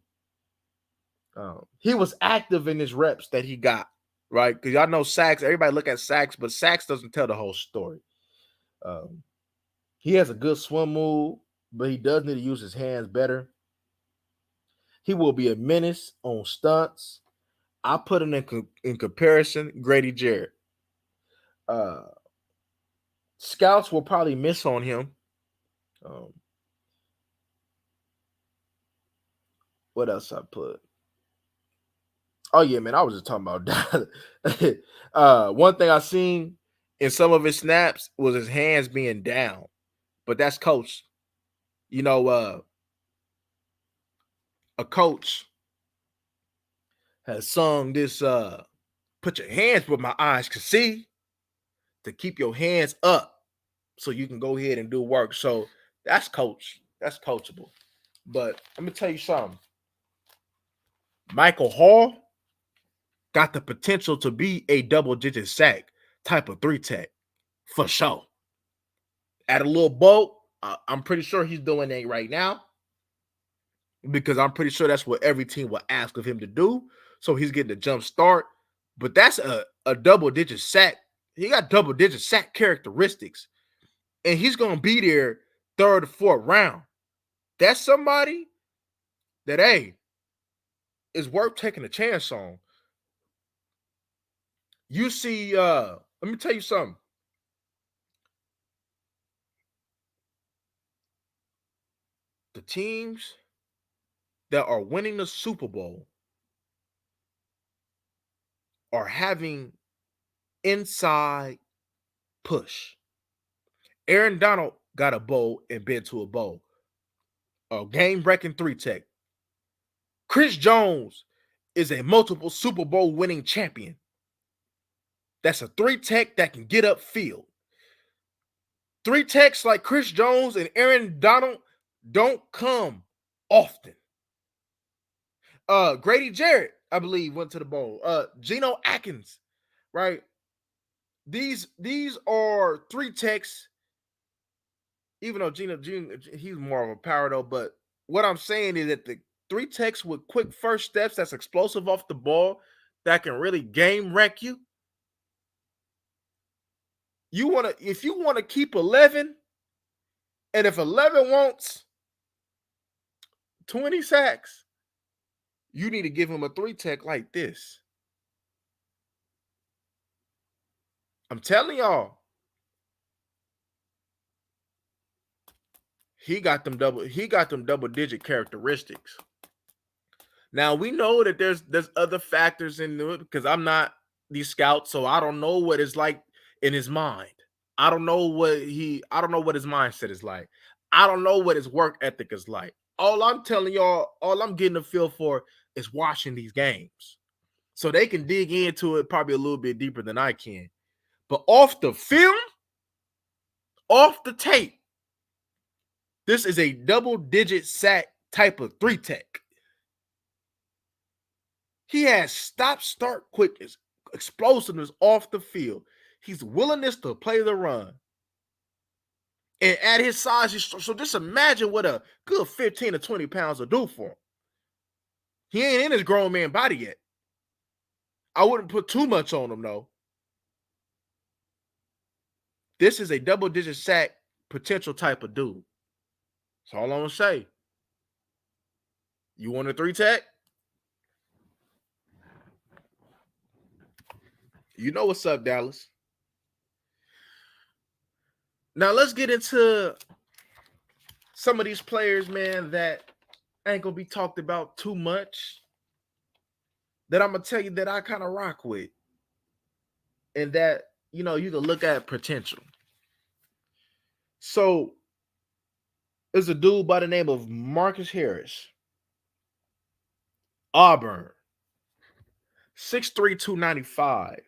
He was active in his reps that he got, right? Because y'all know sacks, everybody look at sacks, but sacks doesn't tell the whole story. He has a good swim move, but he does need to use his hands better. He will be a menace on stunts. I put him in comparison, Grady Jarrett. Scouts will probably miss on him. What else I put? Oh, yeah, man, I was just talking about that. One thing I seen in some of his snaps was his hands being down, but that's coached. You know, a coach has sung this, put your hands where my eyes can see, to keep your hands up so you can go ahead and do work. So that's coach. That's coachable. But let me tell you something. Michael Hall got the potential to be a double-digit sack type of 3-tech for sure. At a little bulk, I'm pretty sure he's doing that right now because I'm pretty sure that's what every team will ask of him to do. So he's getting a jump start. But that's a double-digit sack. He got double-digit sack characteristics. And he's going to be there third or fourth round. That's somebody that, hey, is worth taking a chance on. You see, let me tell you something. The teams that are winning the Super Bowl are having inside push. Aaron Donald got a bowl and been to a bowl. A game-breaking 3-tech. Chris Jones is a multiple Super Bowl winning champion. That's a 3-tech that can get upfield. 3-techs like Chris Jones and Aaron Donald don't come often. Grady Jarrett, I believe, went to the bowl. Geno Atkins, right? These are 3-techs. Even though Geno, he's more of a power though, but what I'm saying is that the 3-techs with quick first steps, that's explosive off the ball, that can really game wreck you. If you want to keep 11, and if 11 wants 20 sacks, you need to give him a 3-tech like this. I'm telling y'all, he got them double digit characteristics. Now we know that there's other factors into it because I'm not these scouts, so I don't know what it's like in his mind. I don't know what his mindset is like. I don't know what his work ethic is like. All I'm telling y'all, all I'm getting a feel for is watching these games. So they can dig into it probably a little bit deeper than I can. But off the film, off the tape, this is a double-digit sack type of 3-tech. He has stop-start quickness, explosiveness off the field. His willingness to play the run. And at his size, so just imagine what a good 15 to 20 pounds will do for him. He ain't in his grown man body yet. I wouldn't put too much on him, though. This is a double-digit sack potential type of dude. That's all I'm going to say. You want a 3-tech? You know what's up, Dallas. Now, let's get into some of these players, man, that ain't going to be talked about too much, that I'm going to tell you that I kind of rock with, and that, you know, you can look at potential. So, there's a dude by the name of Marcus Harris. Auburn. 6'3", 295.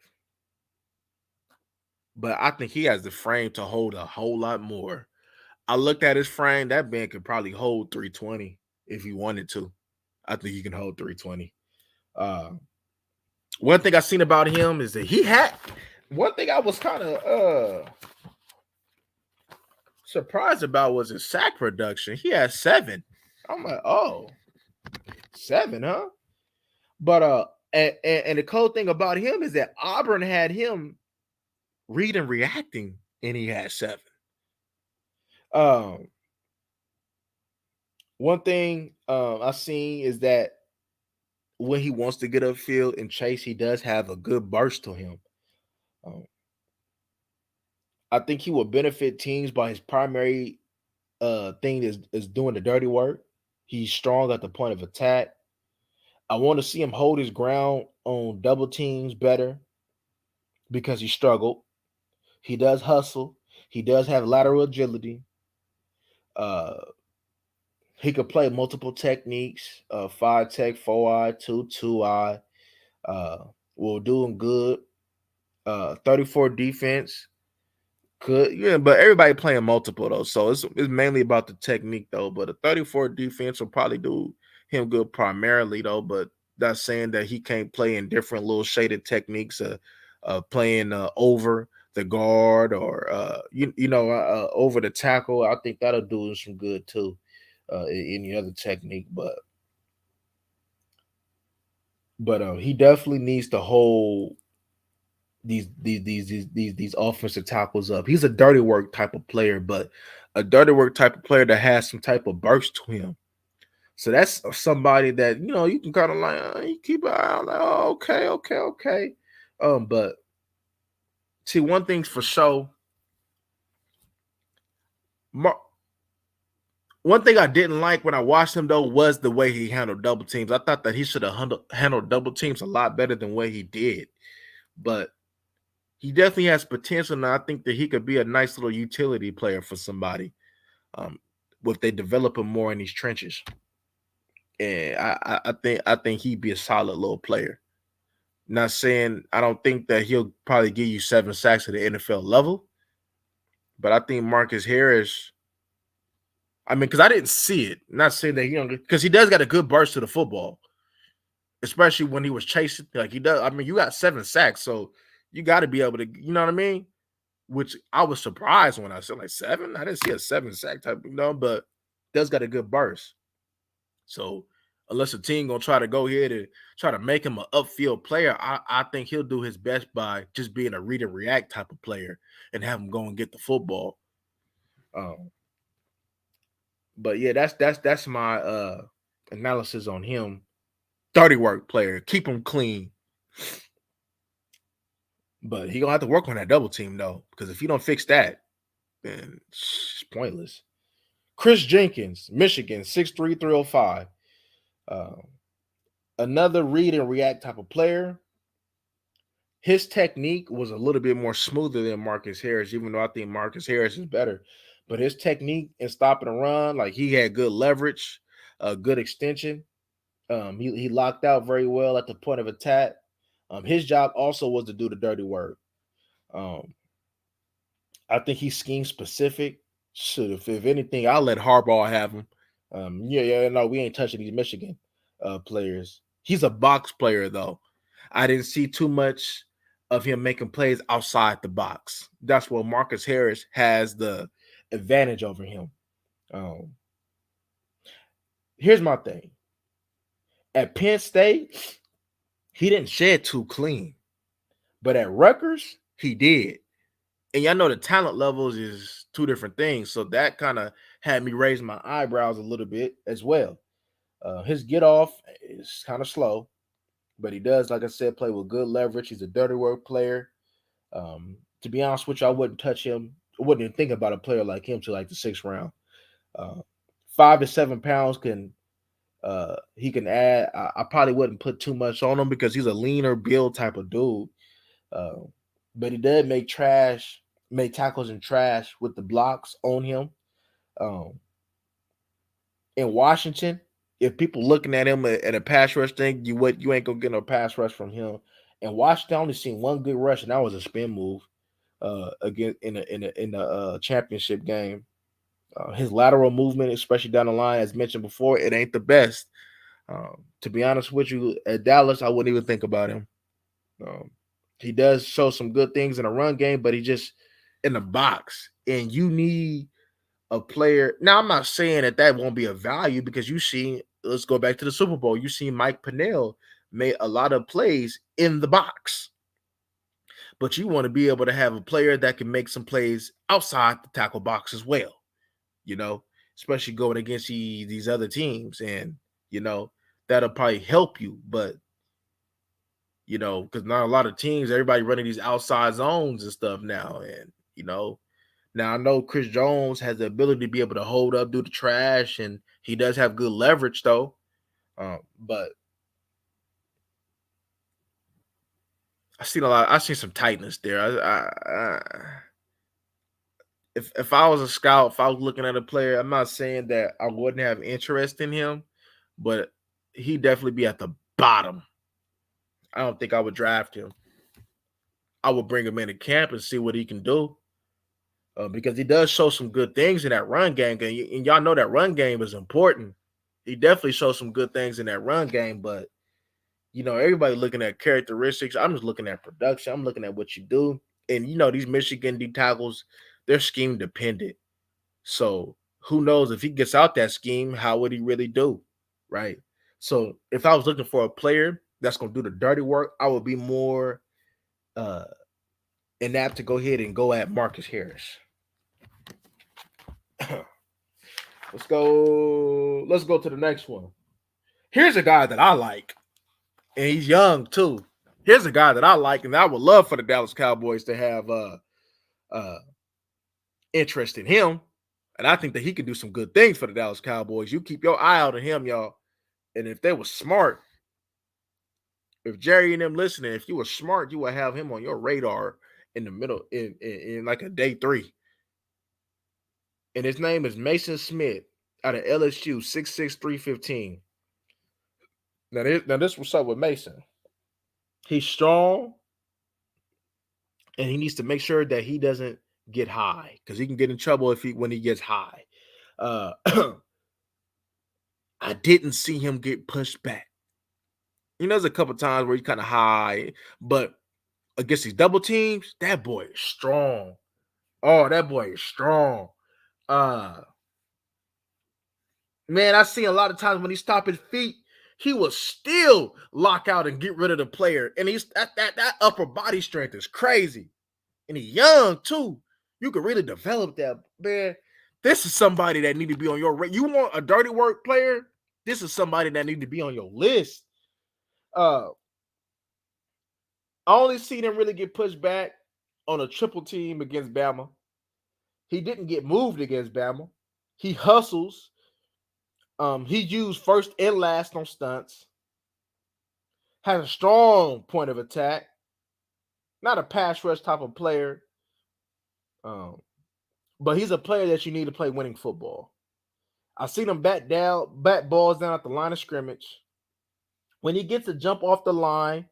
But I think he has the frame to hold a whole lot more. I looked at his frame. That man could probably hold 320 if he wanted to. I think he can hold 320. One thing I seen about him is that he had one thing I was kind of surprised about was his sack production. He had 7. I'm like, oh, 7, huh? But and the cool thing about him is that Auburn had him read and reacting, and he had 7. One thing I seen is that when he wants to get upfield and chase, he does have a good burst to him. I think he will benefit teams by his primary thing is doing the dirty work. He's strong at the point of attack. I want to see him hold his ground on double teams better because he struggled. He does hustle. He does have lateral agility. He could play multiple techniques, 5-tech, 4-eye, 2-eye. Will do him good. 34 defense. Could, yeah, but everybody playing multiple though, so it's mainly about the technique though. But a 34 defense will probably do him good primarily though. But that's saying that he can't play in different little shaded techniques of playing over the guard or over the tackle. I think that'll do him some good too. Any other technique, but he definitely needs to hold these offensive tackles up. He's a dirty work type of player, but a dirty work type of player that has some type of burst to him. So that's somebody that you can kind of like you keep an eye on. Like, oh, okay. But see, one thing's for sure. One thing I didn't like when I watched him though was the way he handled double teams. I thought that he should have handled double teams a lot better than what he did, but he definitely has potential, and I think that he could be a nice little utility player for somebody if they develop him more in these trenches. And I think he'd be a solid little player. Not saying I don't think that he'll probably give you 7 sacks at the NFL level, but I think Marcus Harris. I mean, because I didn't see it. Not saying that because he does got a good burst to the football, especially when he was chasing. Like he does. I mean, you got 7 sacks, so you got to be able to. You know what I mean? Which I was surprised when I said like 7. I didn't see a 7 sack type, but does got a good burst. So unless a team gonna try to go ahead and try to make him an upfield player, I think he'll do his best by just being a read and react type of player and have him go and get the football. But yeah, that's my analysis on him. Dirty work player, keep him clean. But he gonna have to work on that double team though, because if you don't fix that, then it's pointless. Chris Jenkins, Michigan, 6'3", 305. Another read and react type of player. His technique was a little bit more smoother than Marcus Harris, even though I think Marcus Harris is better. But his technique in stopping a run, like he had good leverage, good extension. He locked out very well at the point of attack. His job also was to do the dirty work. I think he's scheme specific. Should if anything, I'll let Harbaugh have him. No, we ain't touching these Michigan players. He's a box player though. I didn't see too much of him making plays outside the box. That's where Marcus Harris has the advantage over him. Here's my thing. At Penn State, he didn't shed too clean. But at Rutgers, he did. And y'all know the talent levels is two different things. So that kind of had me raise my eyebrows a little bit as well. His get off is kind of slow, but he does, like I said, play with good leverage. He's a dirty work player. To be honest with you, I wouldn't touch him. I wouldn't even think about a player like him to like the 6th round. 5 to 7 pounds he can add. I probably wouldn't put too much on him because he's a leaner build type of dude. But he did make tackles and trash with the blocks on him. In Washington, if people looking at him at a pass rush thing, you ain't gonna get no pass rush from him. And Washington only seen one good rush, and that was a spin move again in the championship game. His lateral movement, especially down the line, as mentioned before, it ain't the best. To be honest with you, at Dallas, I wouldn't even think about him. He does show some good things in a run game, but he just in the box. And you need a player. Now, I'm not saying that won't be a value because let's go back to the Super Bowl. You see Mike Pennell made a lot of plays in the box. But you want to be able to have a player that can make some plays outside the tackle box as well, especially going against these other teams. And, that'll probably help you. But, because not a lot of teams, everybody running these outside zones and stuff now. And, now I know Chris Jones has the ability to be able to hold up, do the trash, and he does have good leverage though. But I seen some tightness there. If I was a scout, if I was looking at a player, I'm not saying that I wouldn't have interest in him, but he'd definitely be at the bottom. I don't think I would draft him. I would bring him into camp and see what he can do. Because he does show some good things in that run game. And y'all know that run game is important. He definitely shows some good things in that run game. But, everybody looking at characteristics. I'm just looking at production. I'm looking at what you do. And, these Michigan D tackles, they're scheme dependent. So who knows if he gets out that scheme, how would he really do? Right? So if I was looking for a player that's going to do the dirty work, I would be more inapt to go ahead and go at Marcus Harris. Let's go to the next one. Here's a guy that I like, and he's young too. Here's a guy that I like, and I would love for the Dallas Cowboys to have interest in him. And I think that he could do some good things for the Dallas Cowboys. You keep your eye out on him, y'all. And if they were smart, if Jerry and them listening, if you were smart, you would have him on your radar in the middle in like a day 3. And his name is Mason Smith out of LSU, 6'6", 315. Now this what's up with Mason. He's strong, and he needs to make sure that he doesn't get high because he can get in trouble when he gets high. Uh, I didn't see him get pushed back. There's a couple times where he's kind of high, but against these double teams, that boy is strong. Oh, that boy is strong. Man, I see a lot of times when he stopped his feet, he will still lock out and get rid of the player. And he's that upper body strength is crazy. And he's young too. You can really develop that, man. This is somebody that need to be on your you want a dirty work player? This is somebody that need to be on your list. I only seen him really get pushed back on a triple team against Bama. He didn't get moved against Bama. He hustles. He used first and last on stunts. Has a strong point of attack. Not a pass rush type of player. But he's a player that you need to play winning football. I've seen him bat balls down at the line of scrimmage. When he gets a jump off the line,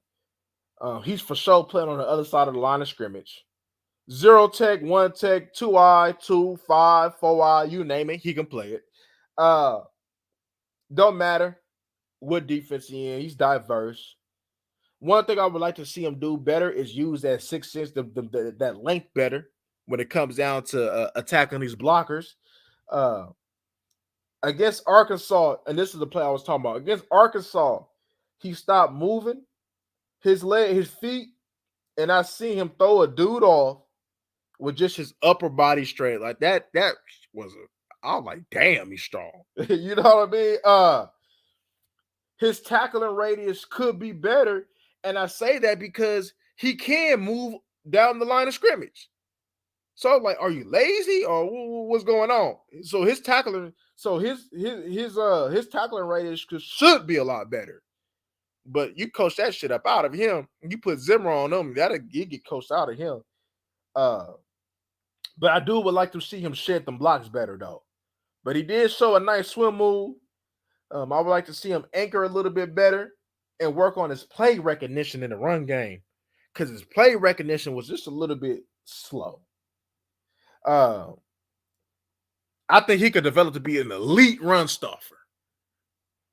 he's for sure playing on the other side of the line of scrimmage. 0 tech, 1 tech, 2-eye, 2, 5, 4-eye, you name it, he can play it. Don't matter what defense he in, he's diverse. One thing I would like to see him do better is use that 6 inch, that length better when it comes down to attacking these blockers. Against Arkansas, and this is the play I was talking about. Against Arkansas, he stopped moving his feet, and I seen him throw a dude off with just his upper body straight. Like that was I was like, damn, he's strong. You know what I mean? His tackling radius could be better. And I say that because he can move down the line of scrimmage. So like, are you lazy or what's going on? So his tackling, his tackling radius should be a lot better. But you coach that shit up out of him. You put Zimmer on him, that'll get coached out of him. But I would like to see him shed them blocks better though. But he did show a nice swim move. I would like to see him anchor a little bit better and work on his play recognition in the run game because his play recognition was just a little bit slow. I think he could develop to be an elite run stuffer.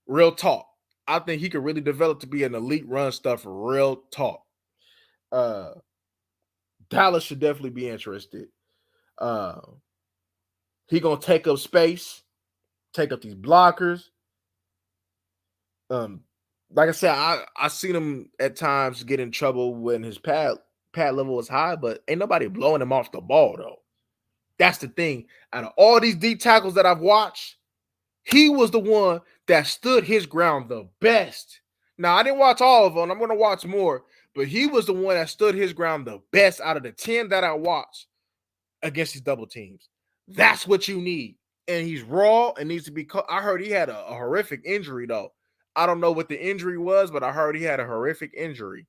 Real talk. I think he could really develop to be an elite run stuffer. Real talk. Dallas should definitely be interested. He gonna take up space, take up these blockers. Like I said, I seen him at times get in trouble when his pad level was high, but ain't nobody blowing him off the ball though. That's the thing. Out of all these D tackles that I've watched, he was the one that stood his ground the best. Now, I didn't watch all of them. I'm going to watch more. But he was the one that stood his ground the best out of the 10 that I watched against these double teams. That's what you need. And he's raw and needs to be I heard he had a horrific injury, though. I don't know what the injury was, but I heard he had a horrific injury.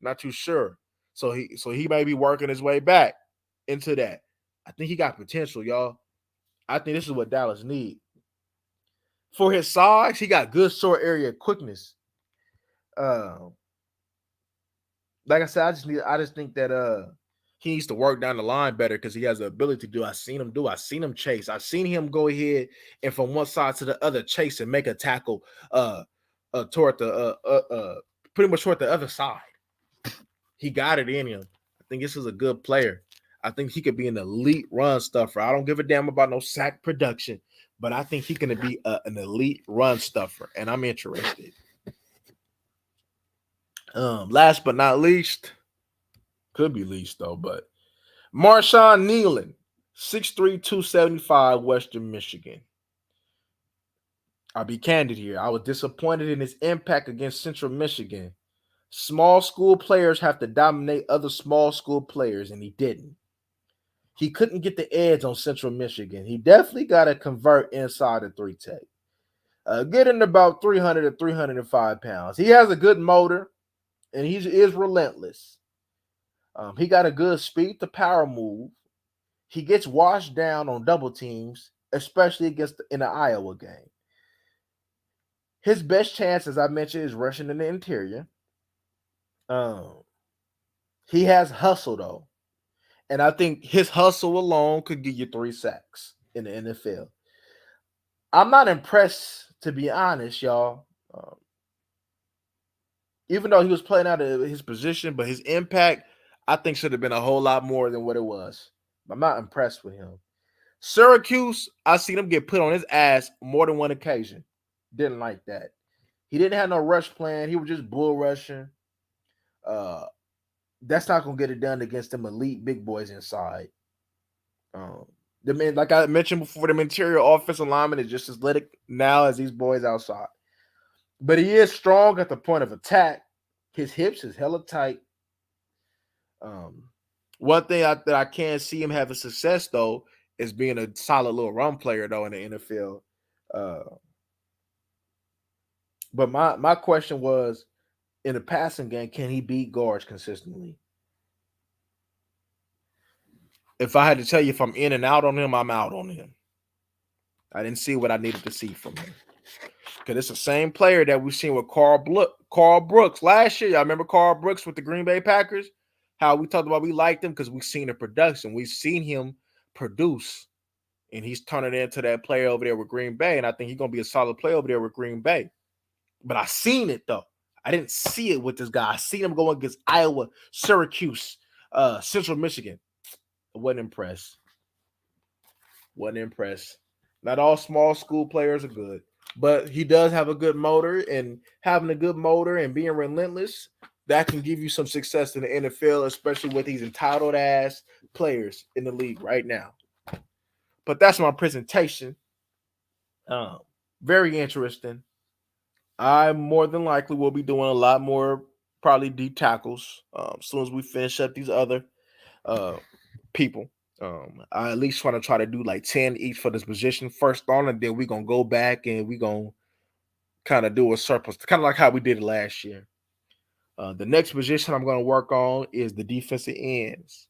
Not too sure. So he may be working his way back into that. I think he got potential, y'all. I think this is what Dallas need. For his size, he got good short area quickness. Like I said, I just think that he needs to work down the line better because he has the ability to do. I seen him chase. I seen him go ahead and from one side to the other chase and make a tackle toward the pretty much toward the other side. He got it in him. I think this is a good player. I think he could be an elite run stuffer. I don't give a damn about no sack production, but I think he's going to be an elite run stuffer, and I'm interested. Last but not least, could be least though, but Marshawn Nealon, 6'3", 275, Western Michigan. I'll be candid here. I was disappointed in his impact against Central Michigan. Small school players have to dominate other small school players, and he didn't. He couldn't get the edge on Central Michigan. He definitely got to convert inside of 3 tech. Getting about 300 to 305 pounds. He has a good motor, and he is relentless. He got a good speed to power move. He gets washed down on double teams, especially in the Iowa game. His best chance, as I mentioned, is rushing in the interior. He has hustle though, and I think his hustle alone could get you 3 sacks in the NFL. I'm not impressed, to be honest, y'all. Even though he was playing out of his position, but his impact, I think, should have been a whole lot more than what it was. I'm not impressed with him. Syracuse, I seen him get put on his ass more than one occasion. Didn't like that. He didn't have no rush plan. He was just bull rushing. That's not gonna get it done against them elite big boys inside. The man, like I mentioned before, the interior offensive lineman is just as athletic now as these boys outside. But he is strong at the point of attack. His hips is hella tight. One thing that I can see him having success though is being a solid little run player though in the NFL. But my question was, in the passing game, can he beat guards consistently? If I had to tell you if I'm in and out on him, I'm out on him. I didn't see what I needed to see from him. Because it's the same player that we've seen with Carl Brooks last year. Y'all remember Carl Brooks with the Green Bay Packers? How we talked about we liked him because we've seen the production. We've seen him produce. And he's turning into that player over there with Green Bay. And I think he's going to be a solid player over there with Green Bay. But I seen it, though. I didn't see it with this guy. I seen him going against Iowa, Syracuse, Central Michigan. I wasn't impressed. Not all small school players are good. But he does have a good motor, and having a good motor and being relentless, that can give you some success in the NFL, especially with these entitled ass players in the league right now. But that's my presentation. Very interesting. I more than likely will be doing a lot more probably D tackles as soon as we finish up these other people. I at least want to try to do like 10 each for this position first on, and then we're gonna go back and we're gonna kind of do a surplus, kind of like how we did it last year. The next position I'm gonna work on is the defensive ends,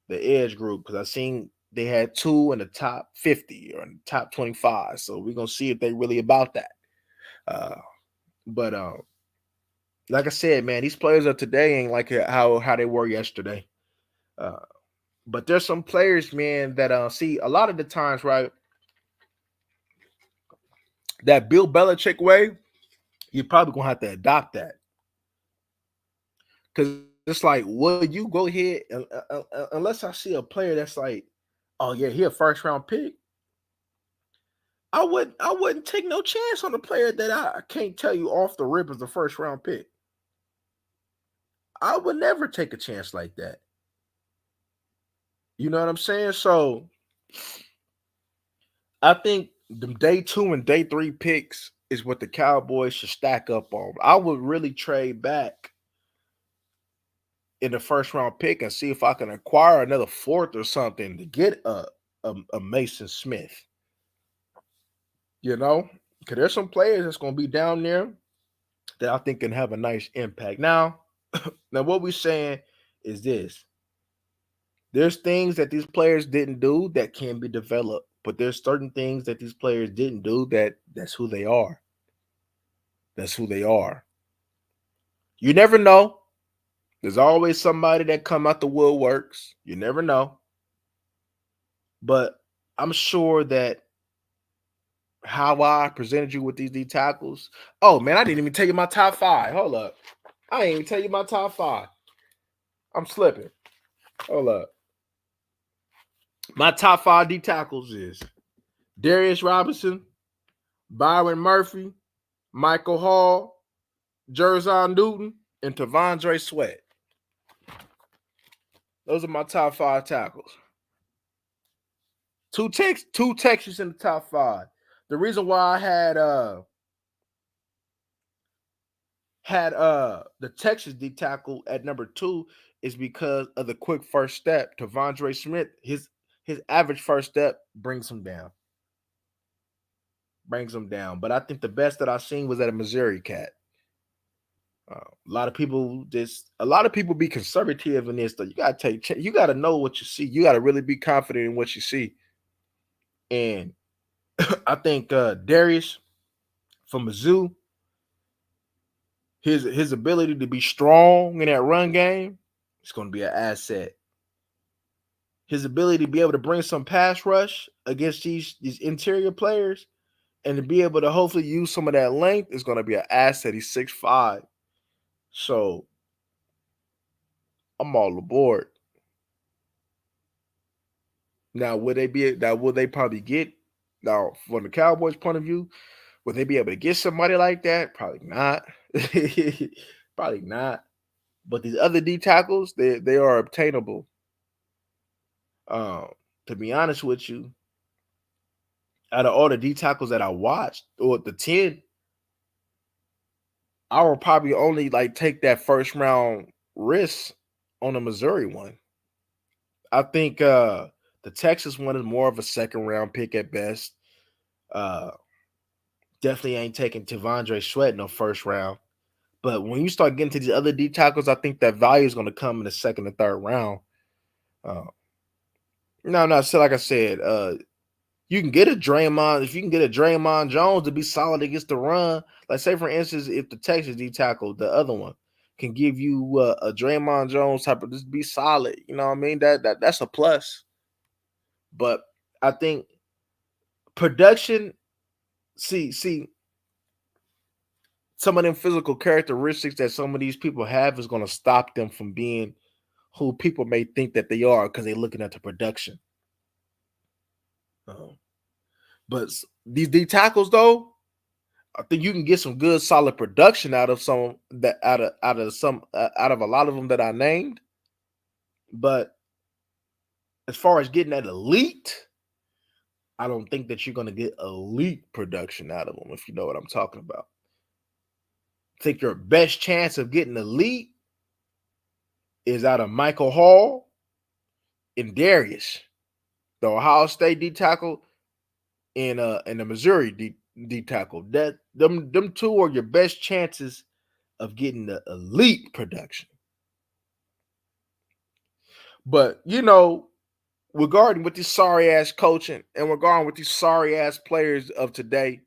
the edge group, because I seen they had 2 in the top 50 or in the top 25. So we're gonna see if they really about that. But like I said, man, these players of today ain't like how they were yesterday. But there's some players, man, that see a lot of the times, right? That Bill Belichick way, you're probably gonna have to adopt that. Because it's like, will you go ahead unless I see a player that's like, oh yeah, he a first round pick. I wouldn't take no chance on a player that I can't tell you off the rip is the first round pick. I would never take a chance like that. You know what I'm saying? So I think the day 2 and day 3 picks is what the Cowboys should stack up on. I would really trade back in the first round pick and see if I can acquire another 4th or something to get a Mason Smith. You know, because there's some players that's going to be down there that I think can have a nice impact. Now what we're saying is this. There's things that these players didn't do that can be developed, but there's certain things that these players didn't do that's who they are. That's who they are. You never know. There's always somebody that come out the woodworks. You never know. But I'm sure that how I presented you with these D tackles. Oh man, I didn't even tell you my top 5. Hold up. I didn't even tell you my top 5. I'm slipping. Hold up. My top 5 D tackles is Darius Robinson, Byron Murphy, Michael Hall, Jerzon Newton, and T'Vondre Sweat. Those are my top 5 tackles. Two Texans in the top 5. The reason why I had the Texas D tackle at number 2 is because of the quick first step. T'Vondre Smith, his average first step brings him down. But I think the best that I've seen was at a Missouri cat. A lot of people be conservative in this. Though you gotta know what you see. You gotta really be confident in what you see. And I think Darius from Mizzou, His ability to be strong in that run game is going to be an asset. His ability to be able to bring some pass rush against these interior players and to be able to hopefully use some of that length is going to be an asset. He's 6'5". So I'm all aboard. Now, will they probably get now from the Cowboys' point of view? Would they be able to get somebody like that? Probably not. Probably not. But these other D tackles, they are obtainable. To be honest with you, out of all the D tackles that I watched, or the 10, I will probably only like take that first round risk on the Missouri one. I think the Texas one is more of a second round pick at best. Definitely ain't taking T'Vondre Sweat no first round. But when you start getting to these other D tackles, I think that value is going to come in the second and third round. No. So like I said, you can get a Draymond. If you can get a Draymond Jones to be solid against the run, like say for instance, if the Texas D tackle, the other one, can give you a Draymond Jones type of just be solid, you know what I mean? That's a plus. But I think production, see some of them physical characteristics that some of these people have is going to stop them from being who people may think that they are because they're looking at the production. But these D tackles, though, I think you can get some good, solid production out of some that out of a lot of them that I named. But as far as getting that elite, I don't think that you're going to get elite production out of them, if you know what I'm talking about. I think your best chance of getting elite is out of Michael Hall and Darius, the Ohio State D tackle, and the Missouri D tackle. That them two are your best chances of getting the elite production. But you know, regarding with these sorry ass coaching and regarding with these sorry ass players of today,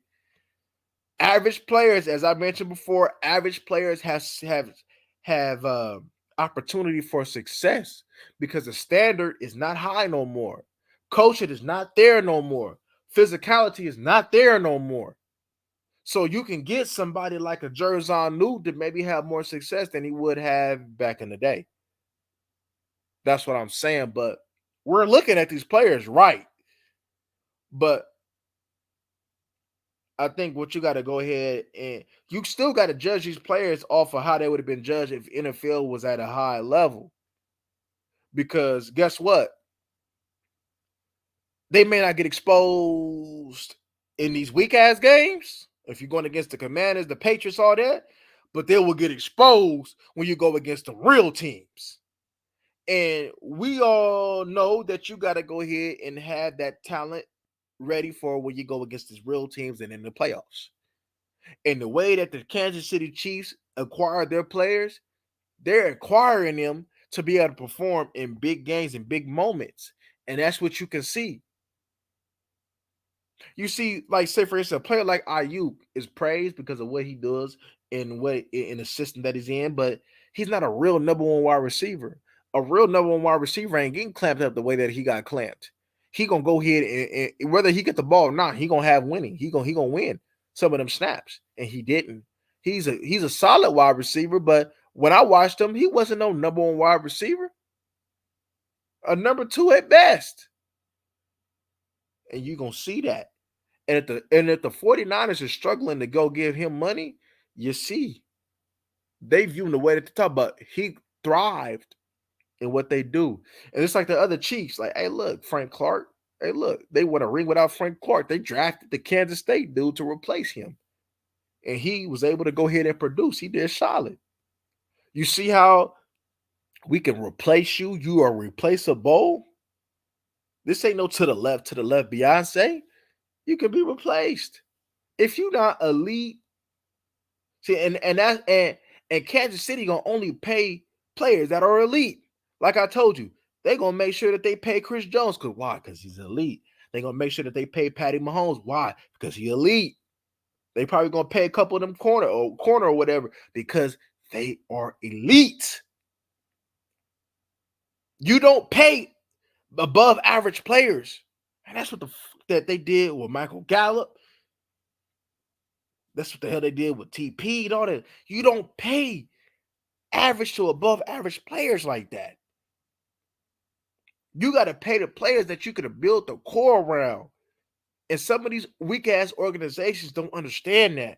average players, as I mentioned before, average players have opportunity for success because the standard is not high no more. Coaching is not there no more. Physicality is not there no more. So you can get somebody like a Jerzon Newt that maybe have more success than he would have back in the day. That's what I'm saying. But we're looking at these players right. But I think what you got to go ahead and you still got to judge these players off of how they would have been judged if NFL was at a high level. Because guess what? They may not get exposed in these weak ass games. If you're going against the Commanders, the Patriots, all that, but they will get exposed when you go against the real teams. And we all know that you got to go ahead and have that talent ready for when you go against these real teams and in the playoffs. And the way that the Kansas City Chiefs acquire their players, they're acquiring them to be able to perform in big games and big moments. And that's what you can see. You see, like, say for instance, a player like Ayuk is praised because of what he does and what in the system that he's in, but he's not a real number one wide receiver. A real number one wide receiver ain't getting clamped up the way that he got clamped. He gonna go ahead and whether he get the ball or not, he gonna have winning. He gonna win some of them snaps, and he didn't. He's a solid wide receiver, but when I watched him, he wasn't no number one wide receiver. A number two at best. And you're gonna see that. And if the 49ers are struggling to go give him money, you see, they view him the way that they talk about. He thrived in what they do. And it's like the other Chiefs, like, hey, look, Frank Clark. Hey, look, they want a ring without Frank Clark. They drafted the Kansas State dude to replace him. And he was able to go ahead and produce. He did solid. You see how we can replace you? You are replaceable. This ain't no to the left, Beyonce. You can be replaced. If you're not elite, see, and Kansas City gonna only pay players that are elite. Like I told you, they're gonna make sure that they pay Chris Jones. Why? Because he's elite. They're gonna make sure that they pay Patty Mahomes. Why? Because he's elite. They probably gonna pay a couple of them corner or whatever because they are elite. You don't pay above average players, and that's what that they did with Michael Gallup. That's what the hell they did with TP and all that. You don't pay average to above average players like that. You got to pay the players that you could have built the core around. And some of these weak ass organizations don't understand that.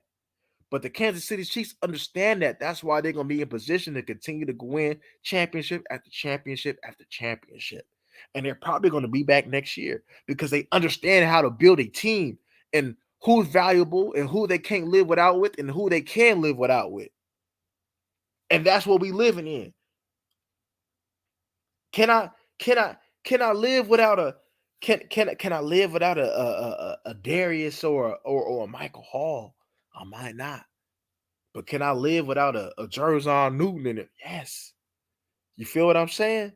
But the Kansas City Chiefs understand that. That's why they're going to be in position to continue to win championship after championship after championship. And they're probably going to be back next year because they understand how to build a team and who's valuable and who they can't live without with and who they can live without with. And that's what we living in. Can I live without a can I live without a Darius or a Michael Hall? I might not. But can I live without a Jerzon Newton in it? Yes. You feel what I'm saying?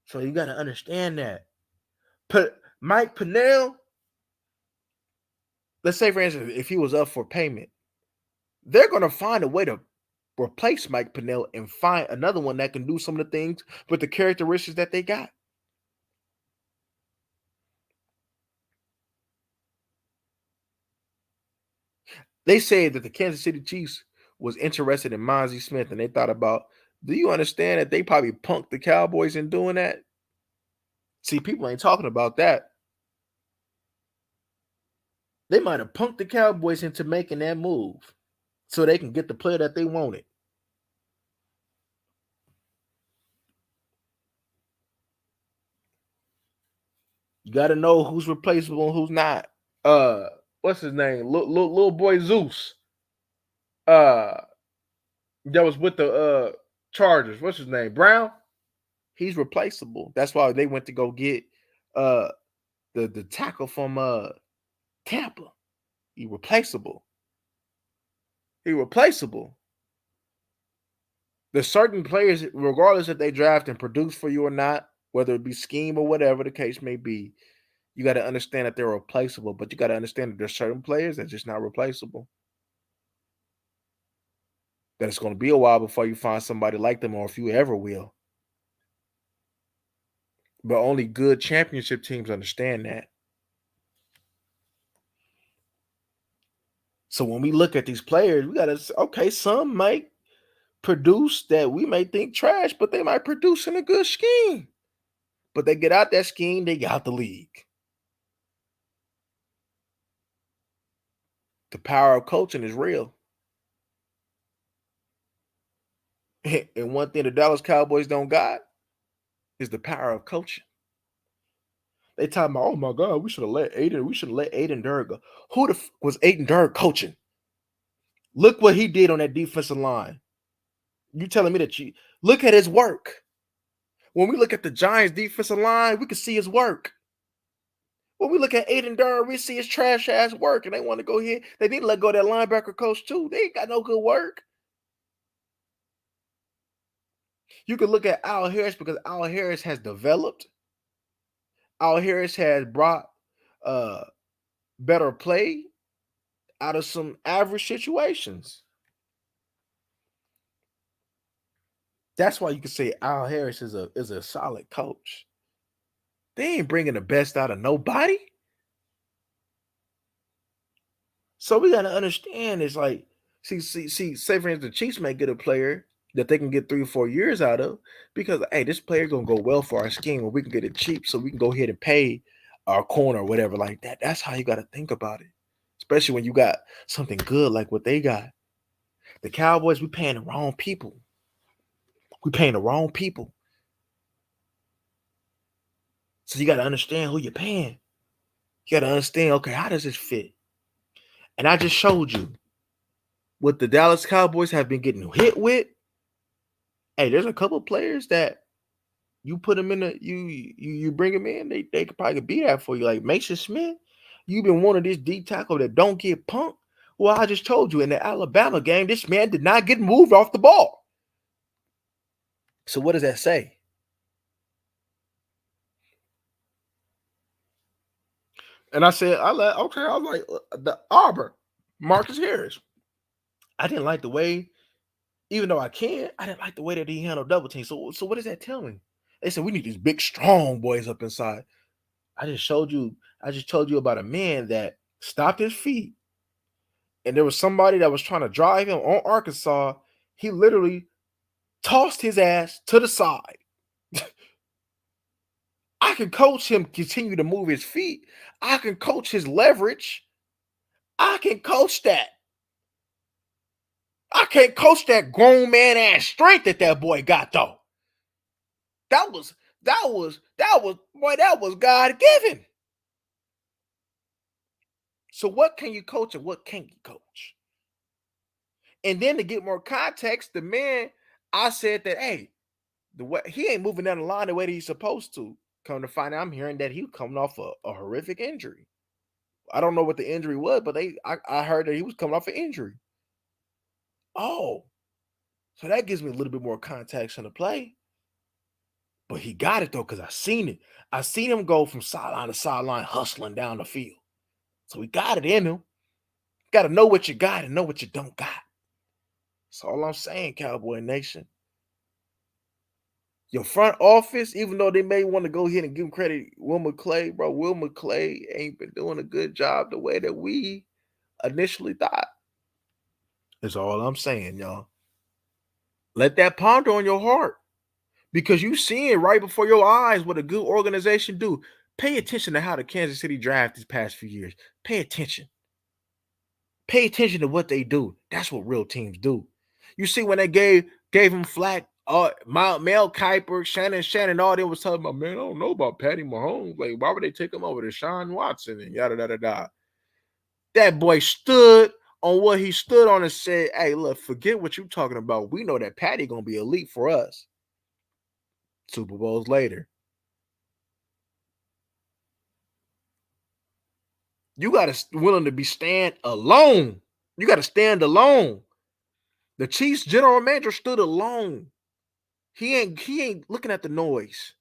So you got to understand that. Mike Pennel, let's say, for instance, if he was up for payment, they're going to find a way to replace Mike Pennel and find another one that can do some of the things with the characteristics that they got. They said that the Kansas City Chiefs was interested in Mozzie Smith, and they thought about, do you understand that they probably punked the Cowboys in doing that? See, people ain't talking about that. They might have punked the Cowboys into making that move so they can get the player that they wanted. You got to know who's replaceable and who's not. What's his name? Little boy Zeus. That was with the Chargers. What's his name? Brown. He's replaceable. That's why they went to go get the tackle from Tampa. He's replaceable. There's certain players, regardless if they draft and produce for you or not, whether it be scheme or whatever the case may be, you got to understand that they're replaceable. But you got to understand that there's certain players that's just not replaceable. That it's going to be a while before you find somebody like them, or if you ever will. But only good championship teams understand that. So when we look at these players, we got to say, okay, some might produce that we may think trash, but they might produce in a good scheme. But they get out that scheme, they get out the league. The power of coaching is real. And one thing the Dallas Cowboys don't got is the power of coaching. They talking about, oh my God, we should have let Aiden Durr go. Who was Aiden Durr coaching? Look what he did on that defensive line. You telling me that look at his work. When we look at the Giants defensive line, we can see his work. When we look at Aiden Durr, we see his trash ass work, and they want to go here. They need to let go of that linebacker coach too. They ain't got no good work. You can look at Al Harris because Al Harris has developed. Al Harris has brought better play out of some average situations. That's why you can say Al Harris is a solid coach. They ain't bringing the best out of nobody. So we got to understand it's like, see, say for instance, the Chiefs may get a player that they can get 3 or 4 years out of because, hey, this player going to go well for our scheme or we can get it cheap so we can go ahead and pay our corner or whatever like that. That's how you got to think about it, especially when you got something good like what they got. The Cowboys, we paying the wrong people. So you got to understand who you're paying. You got to understand, okay, how does this fit? And I just showed you what the Dallas Cowboys have been getting hit with. Hey, there's a couple players that you put them in you bring them in, they could probably be that for you. Like Mason Smith, you've been one of these D tackle that don't get punked. Well, I just told you in the Alabama game, this man did not get moved off the ball. So what does that say? And I said, I was like, the Auburn, Marcus Harris. I didn't like the way, even though I didn't like the way that he handled double team. So what does that tell me? They said we need these big, strong boys up inside. I just told you about a man that stopped his feet, and there was somebody that was trying to drive him on Arkansas. He literally tossed his ass to the side. I can coach him continue to move his feet. I can coach his leverage. I can coach that. I can't coach that grown man ass strength that boy got though. That was God given. So what can you coach and what can't you coach? And then to get more context, the man, I said that, hey, the way he ain't moving down the line the way that he's supposed to. Come to find out, I'm hearing that he was coming off a horrific injury. I don't know what the injury was, but I heard that he was coming off an injury. Oh, so that gives me a little bit more context in the play. But he got it though, because I seen it. I seen him go from sideline to sideline, hustling down the field. So he got it in him. Got to know what you got and know what you don't got. That's all I'm saying, Cowboy Nation. Your front office, even though they may want to go ahead and give him credit, Will McClay, bro, Will McClay ain't been doing a good job the way that we initially thought. That's all I'm saying, y'all. Let that ponder on your heart, because you see it right before your eyes what a good organization do. Pay attention to how the Kansas City draft these past few years. Pay attention. Pay attention to what they do. That's what real teams do. You see when they gave him flack, Mel Kiper, Shannon, all them was talking about, man, I don't know about Patty Mahomes. Like, why would they take him over to Sean Watson and yada, yada, yada. That boy stood on what he stood on and said, hey, look, forget what you're talking about. We know that Patty going to be elite for us. Super Bowls later. You got to willing to be stand alone. You got to stand alone. The Chiefs general manager stood alone. He ain't looking at the noise.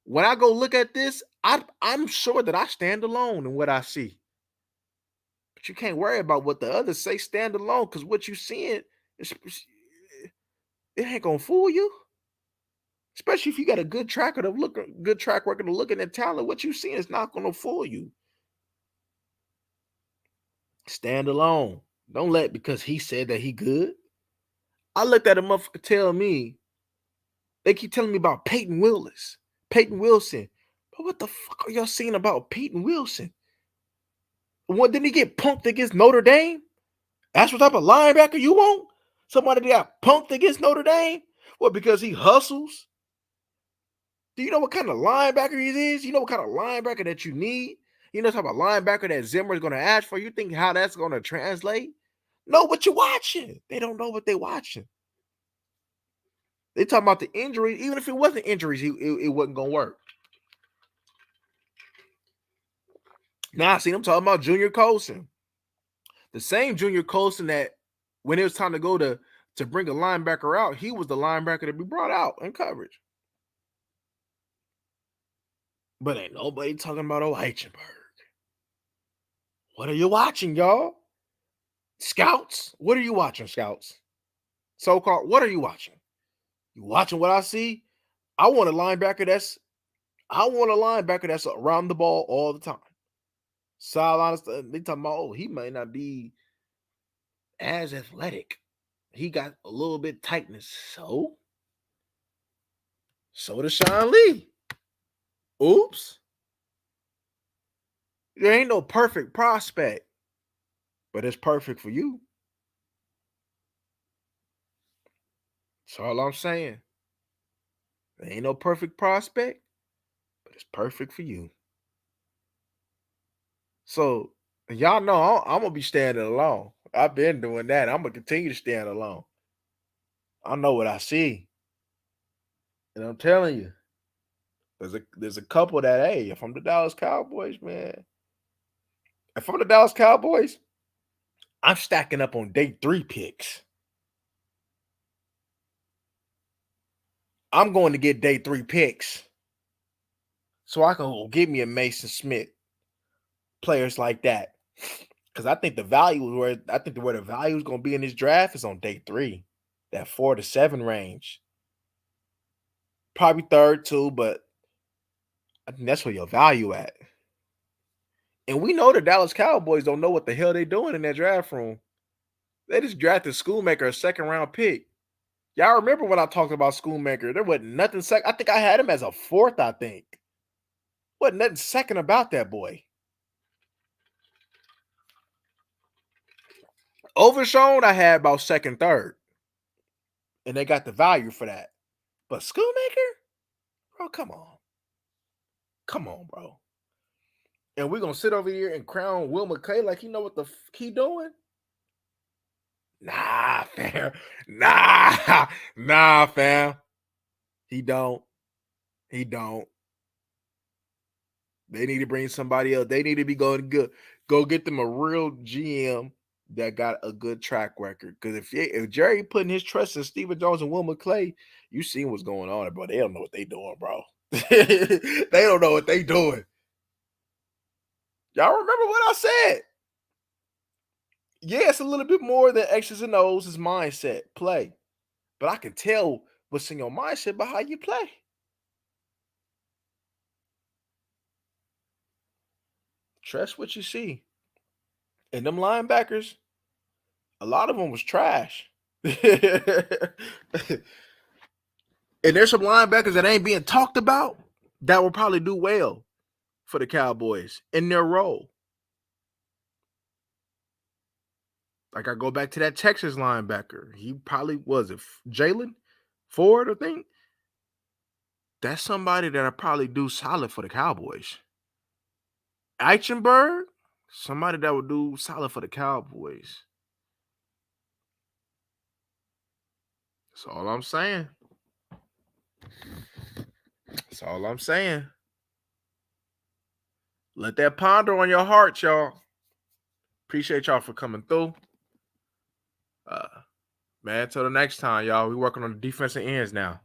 When I go look at this, I'm sure that I stand alone in what I see. But you can't worry about what the others say. Stand alone, because what you seeing, it ain't gonna fool you. Especially if you got a good track record of looking at talent. What you seeing is not gonna fool you. Stand alone. Don't let because he said that he good. I looked at a motherfucker tell me. They keep telling me about Peyton Wilson. But what the fuck are y'all seeing about Peyton Wilson? What, didn't he get punked against Notre Dame? That's what type of linebacker you want? Somebody that got punked against Notre Dame? What, because he hustles? Do you know what kind of linebacker he is? You know what kind of linebacker that you need? You know what type of linebacker that Zimmer is going to ask for? You think how that's going to translate? Know what you're watching. They don't know what they're watching. They talking about the injuries. Even if it wasn't injuries, it wasn't going to work. Now I see them talking about Junior Colson. The same Junior Colson that when it was time to go to bring a linebacker out, he was the linebacker to be brought out in coverage. But ain't nobody talking about Eichenberg. What are you watching, y'all? Scouts? What are you watching, scouts? So-called, what are you watching? You watching what I see? I want a linebacker that's around the ball all the time. Sideline, they talking about, oh, he might not be as athletic. He got a little bit tightness. So does Sean Lee. Oops. There ain't no perfect prospect, but it's perfect for you. That's all I'm saying. There ain't no perfect prospect, but it's perfect for you. So y'all know I'm gonna be standing alone. I've been doing that. I'm gonna continue to stand alone. I know what I see. And I'm telling you, there's a couple that, hey, if I'm the Dallas Cowboys, man. If I'm the Dallas Cowboys, I'm stacking up on day 3 picks. I'm going to get day 3 picks. So I can get me a Mason Smith. players like that. Because I think the where the value is going to be in this draft is on day 3, that 4 to 7 range. Probably third too, but I think that's where your value at. And we know the Dallas Cowboys don't know what the hell they're doing in that draft room. They just drafted Schoonmaker, a 2nd-round pick. Y'all remember when I talked about Schoonmaker? There wasn't nothing second. I think I had him as a 4th, I think. Wasn't nothing second about that boy. Overshown, I had about 2nd, 3rd. And they got the value for that. But Schoonmaker? Bro, come on. Come on, bro. And we're going to sit over here and crown Will McClay like he know what the he doing? Nah, fam. Nah, fam. He don't. He don't. They need to bring somebody else. They need to be going good. Go get them a real GM that got a good track record. Because if Jerry putting his trust in Stephen Jones and Will McClay, you seen what's going on, bro. They don't know what they doing, bro. They don't know what they doing. Y'all remember what I said? Yeah, it's a little bit more than X's and O's, is mindset, play. But I can tell what's in your mindset by how you play. Trust what you see. And them linebackers, a lot of them was trash. And there's some linebackers that ain't being talked about that will probably do well for the Cowboys in their role. Like I go back to that Texas linebacker. He probably was it Jalen Ford, I think. That's somebody that'll probably do solid for the Cowboys. Eichenberg, somebody that would do solid for the Cowboys. That's all I'm saying. That's all I'm saying. Let that ponder on your heart, y'all. Appreciate y'all for coming through. Man, till the next time, y'all. We working on the defensive ends now.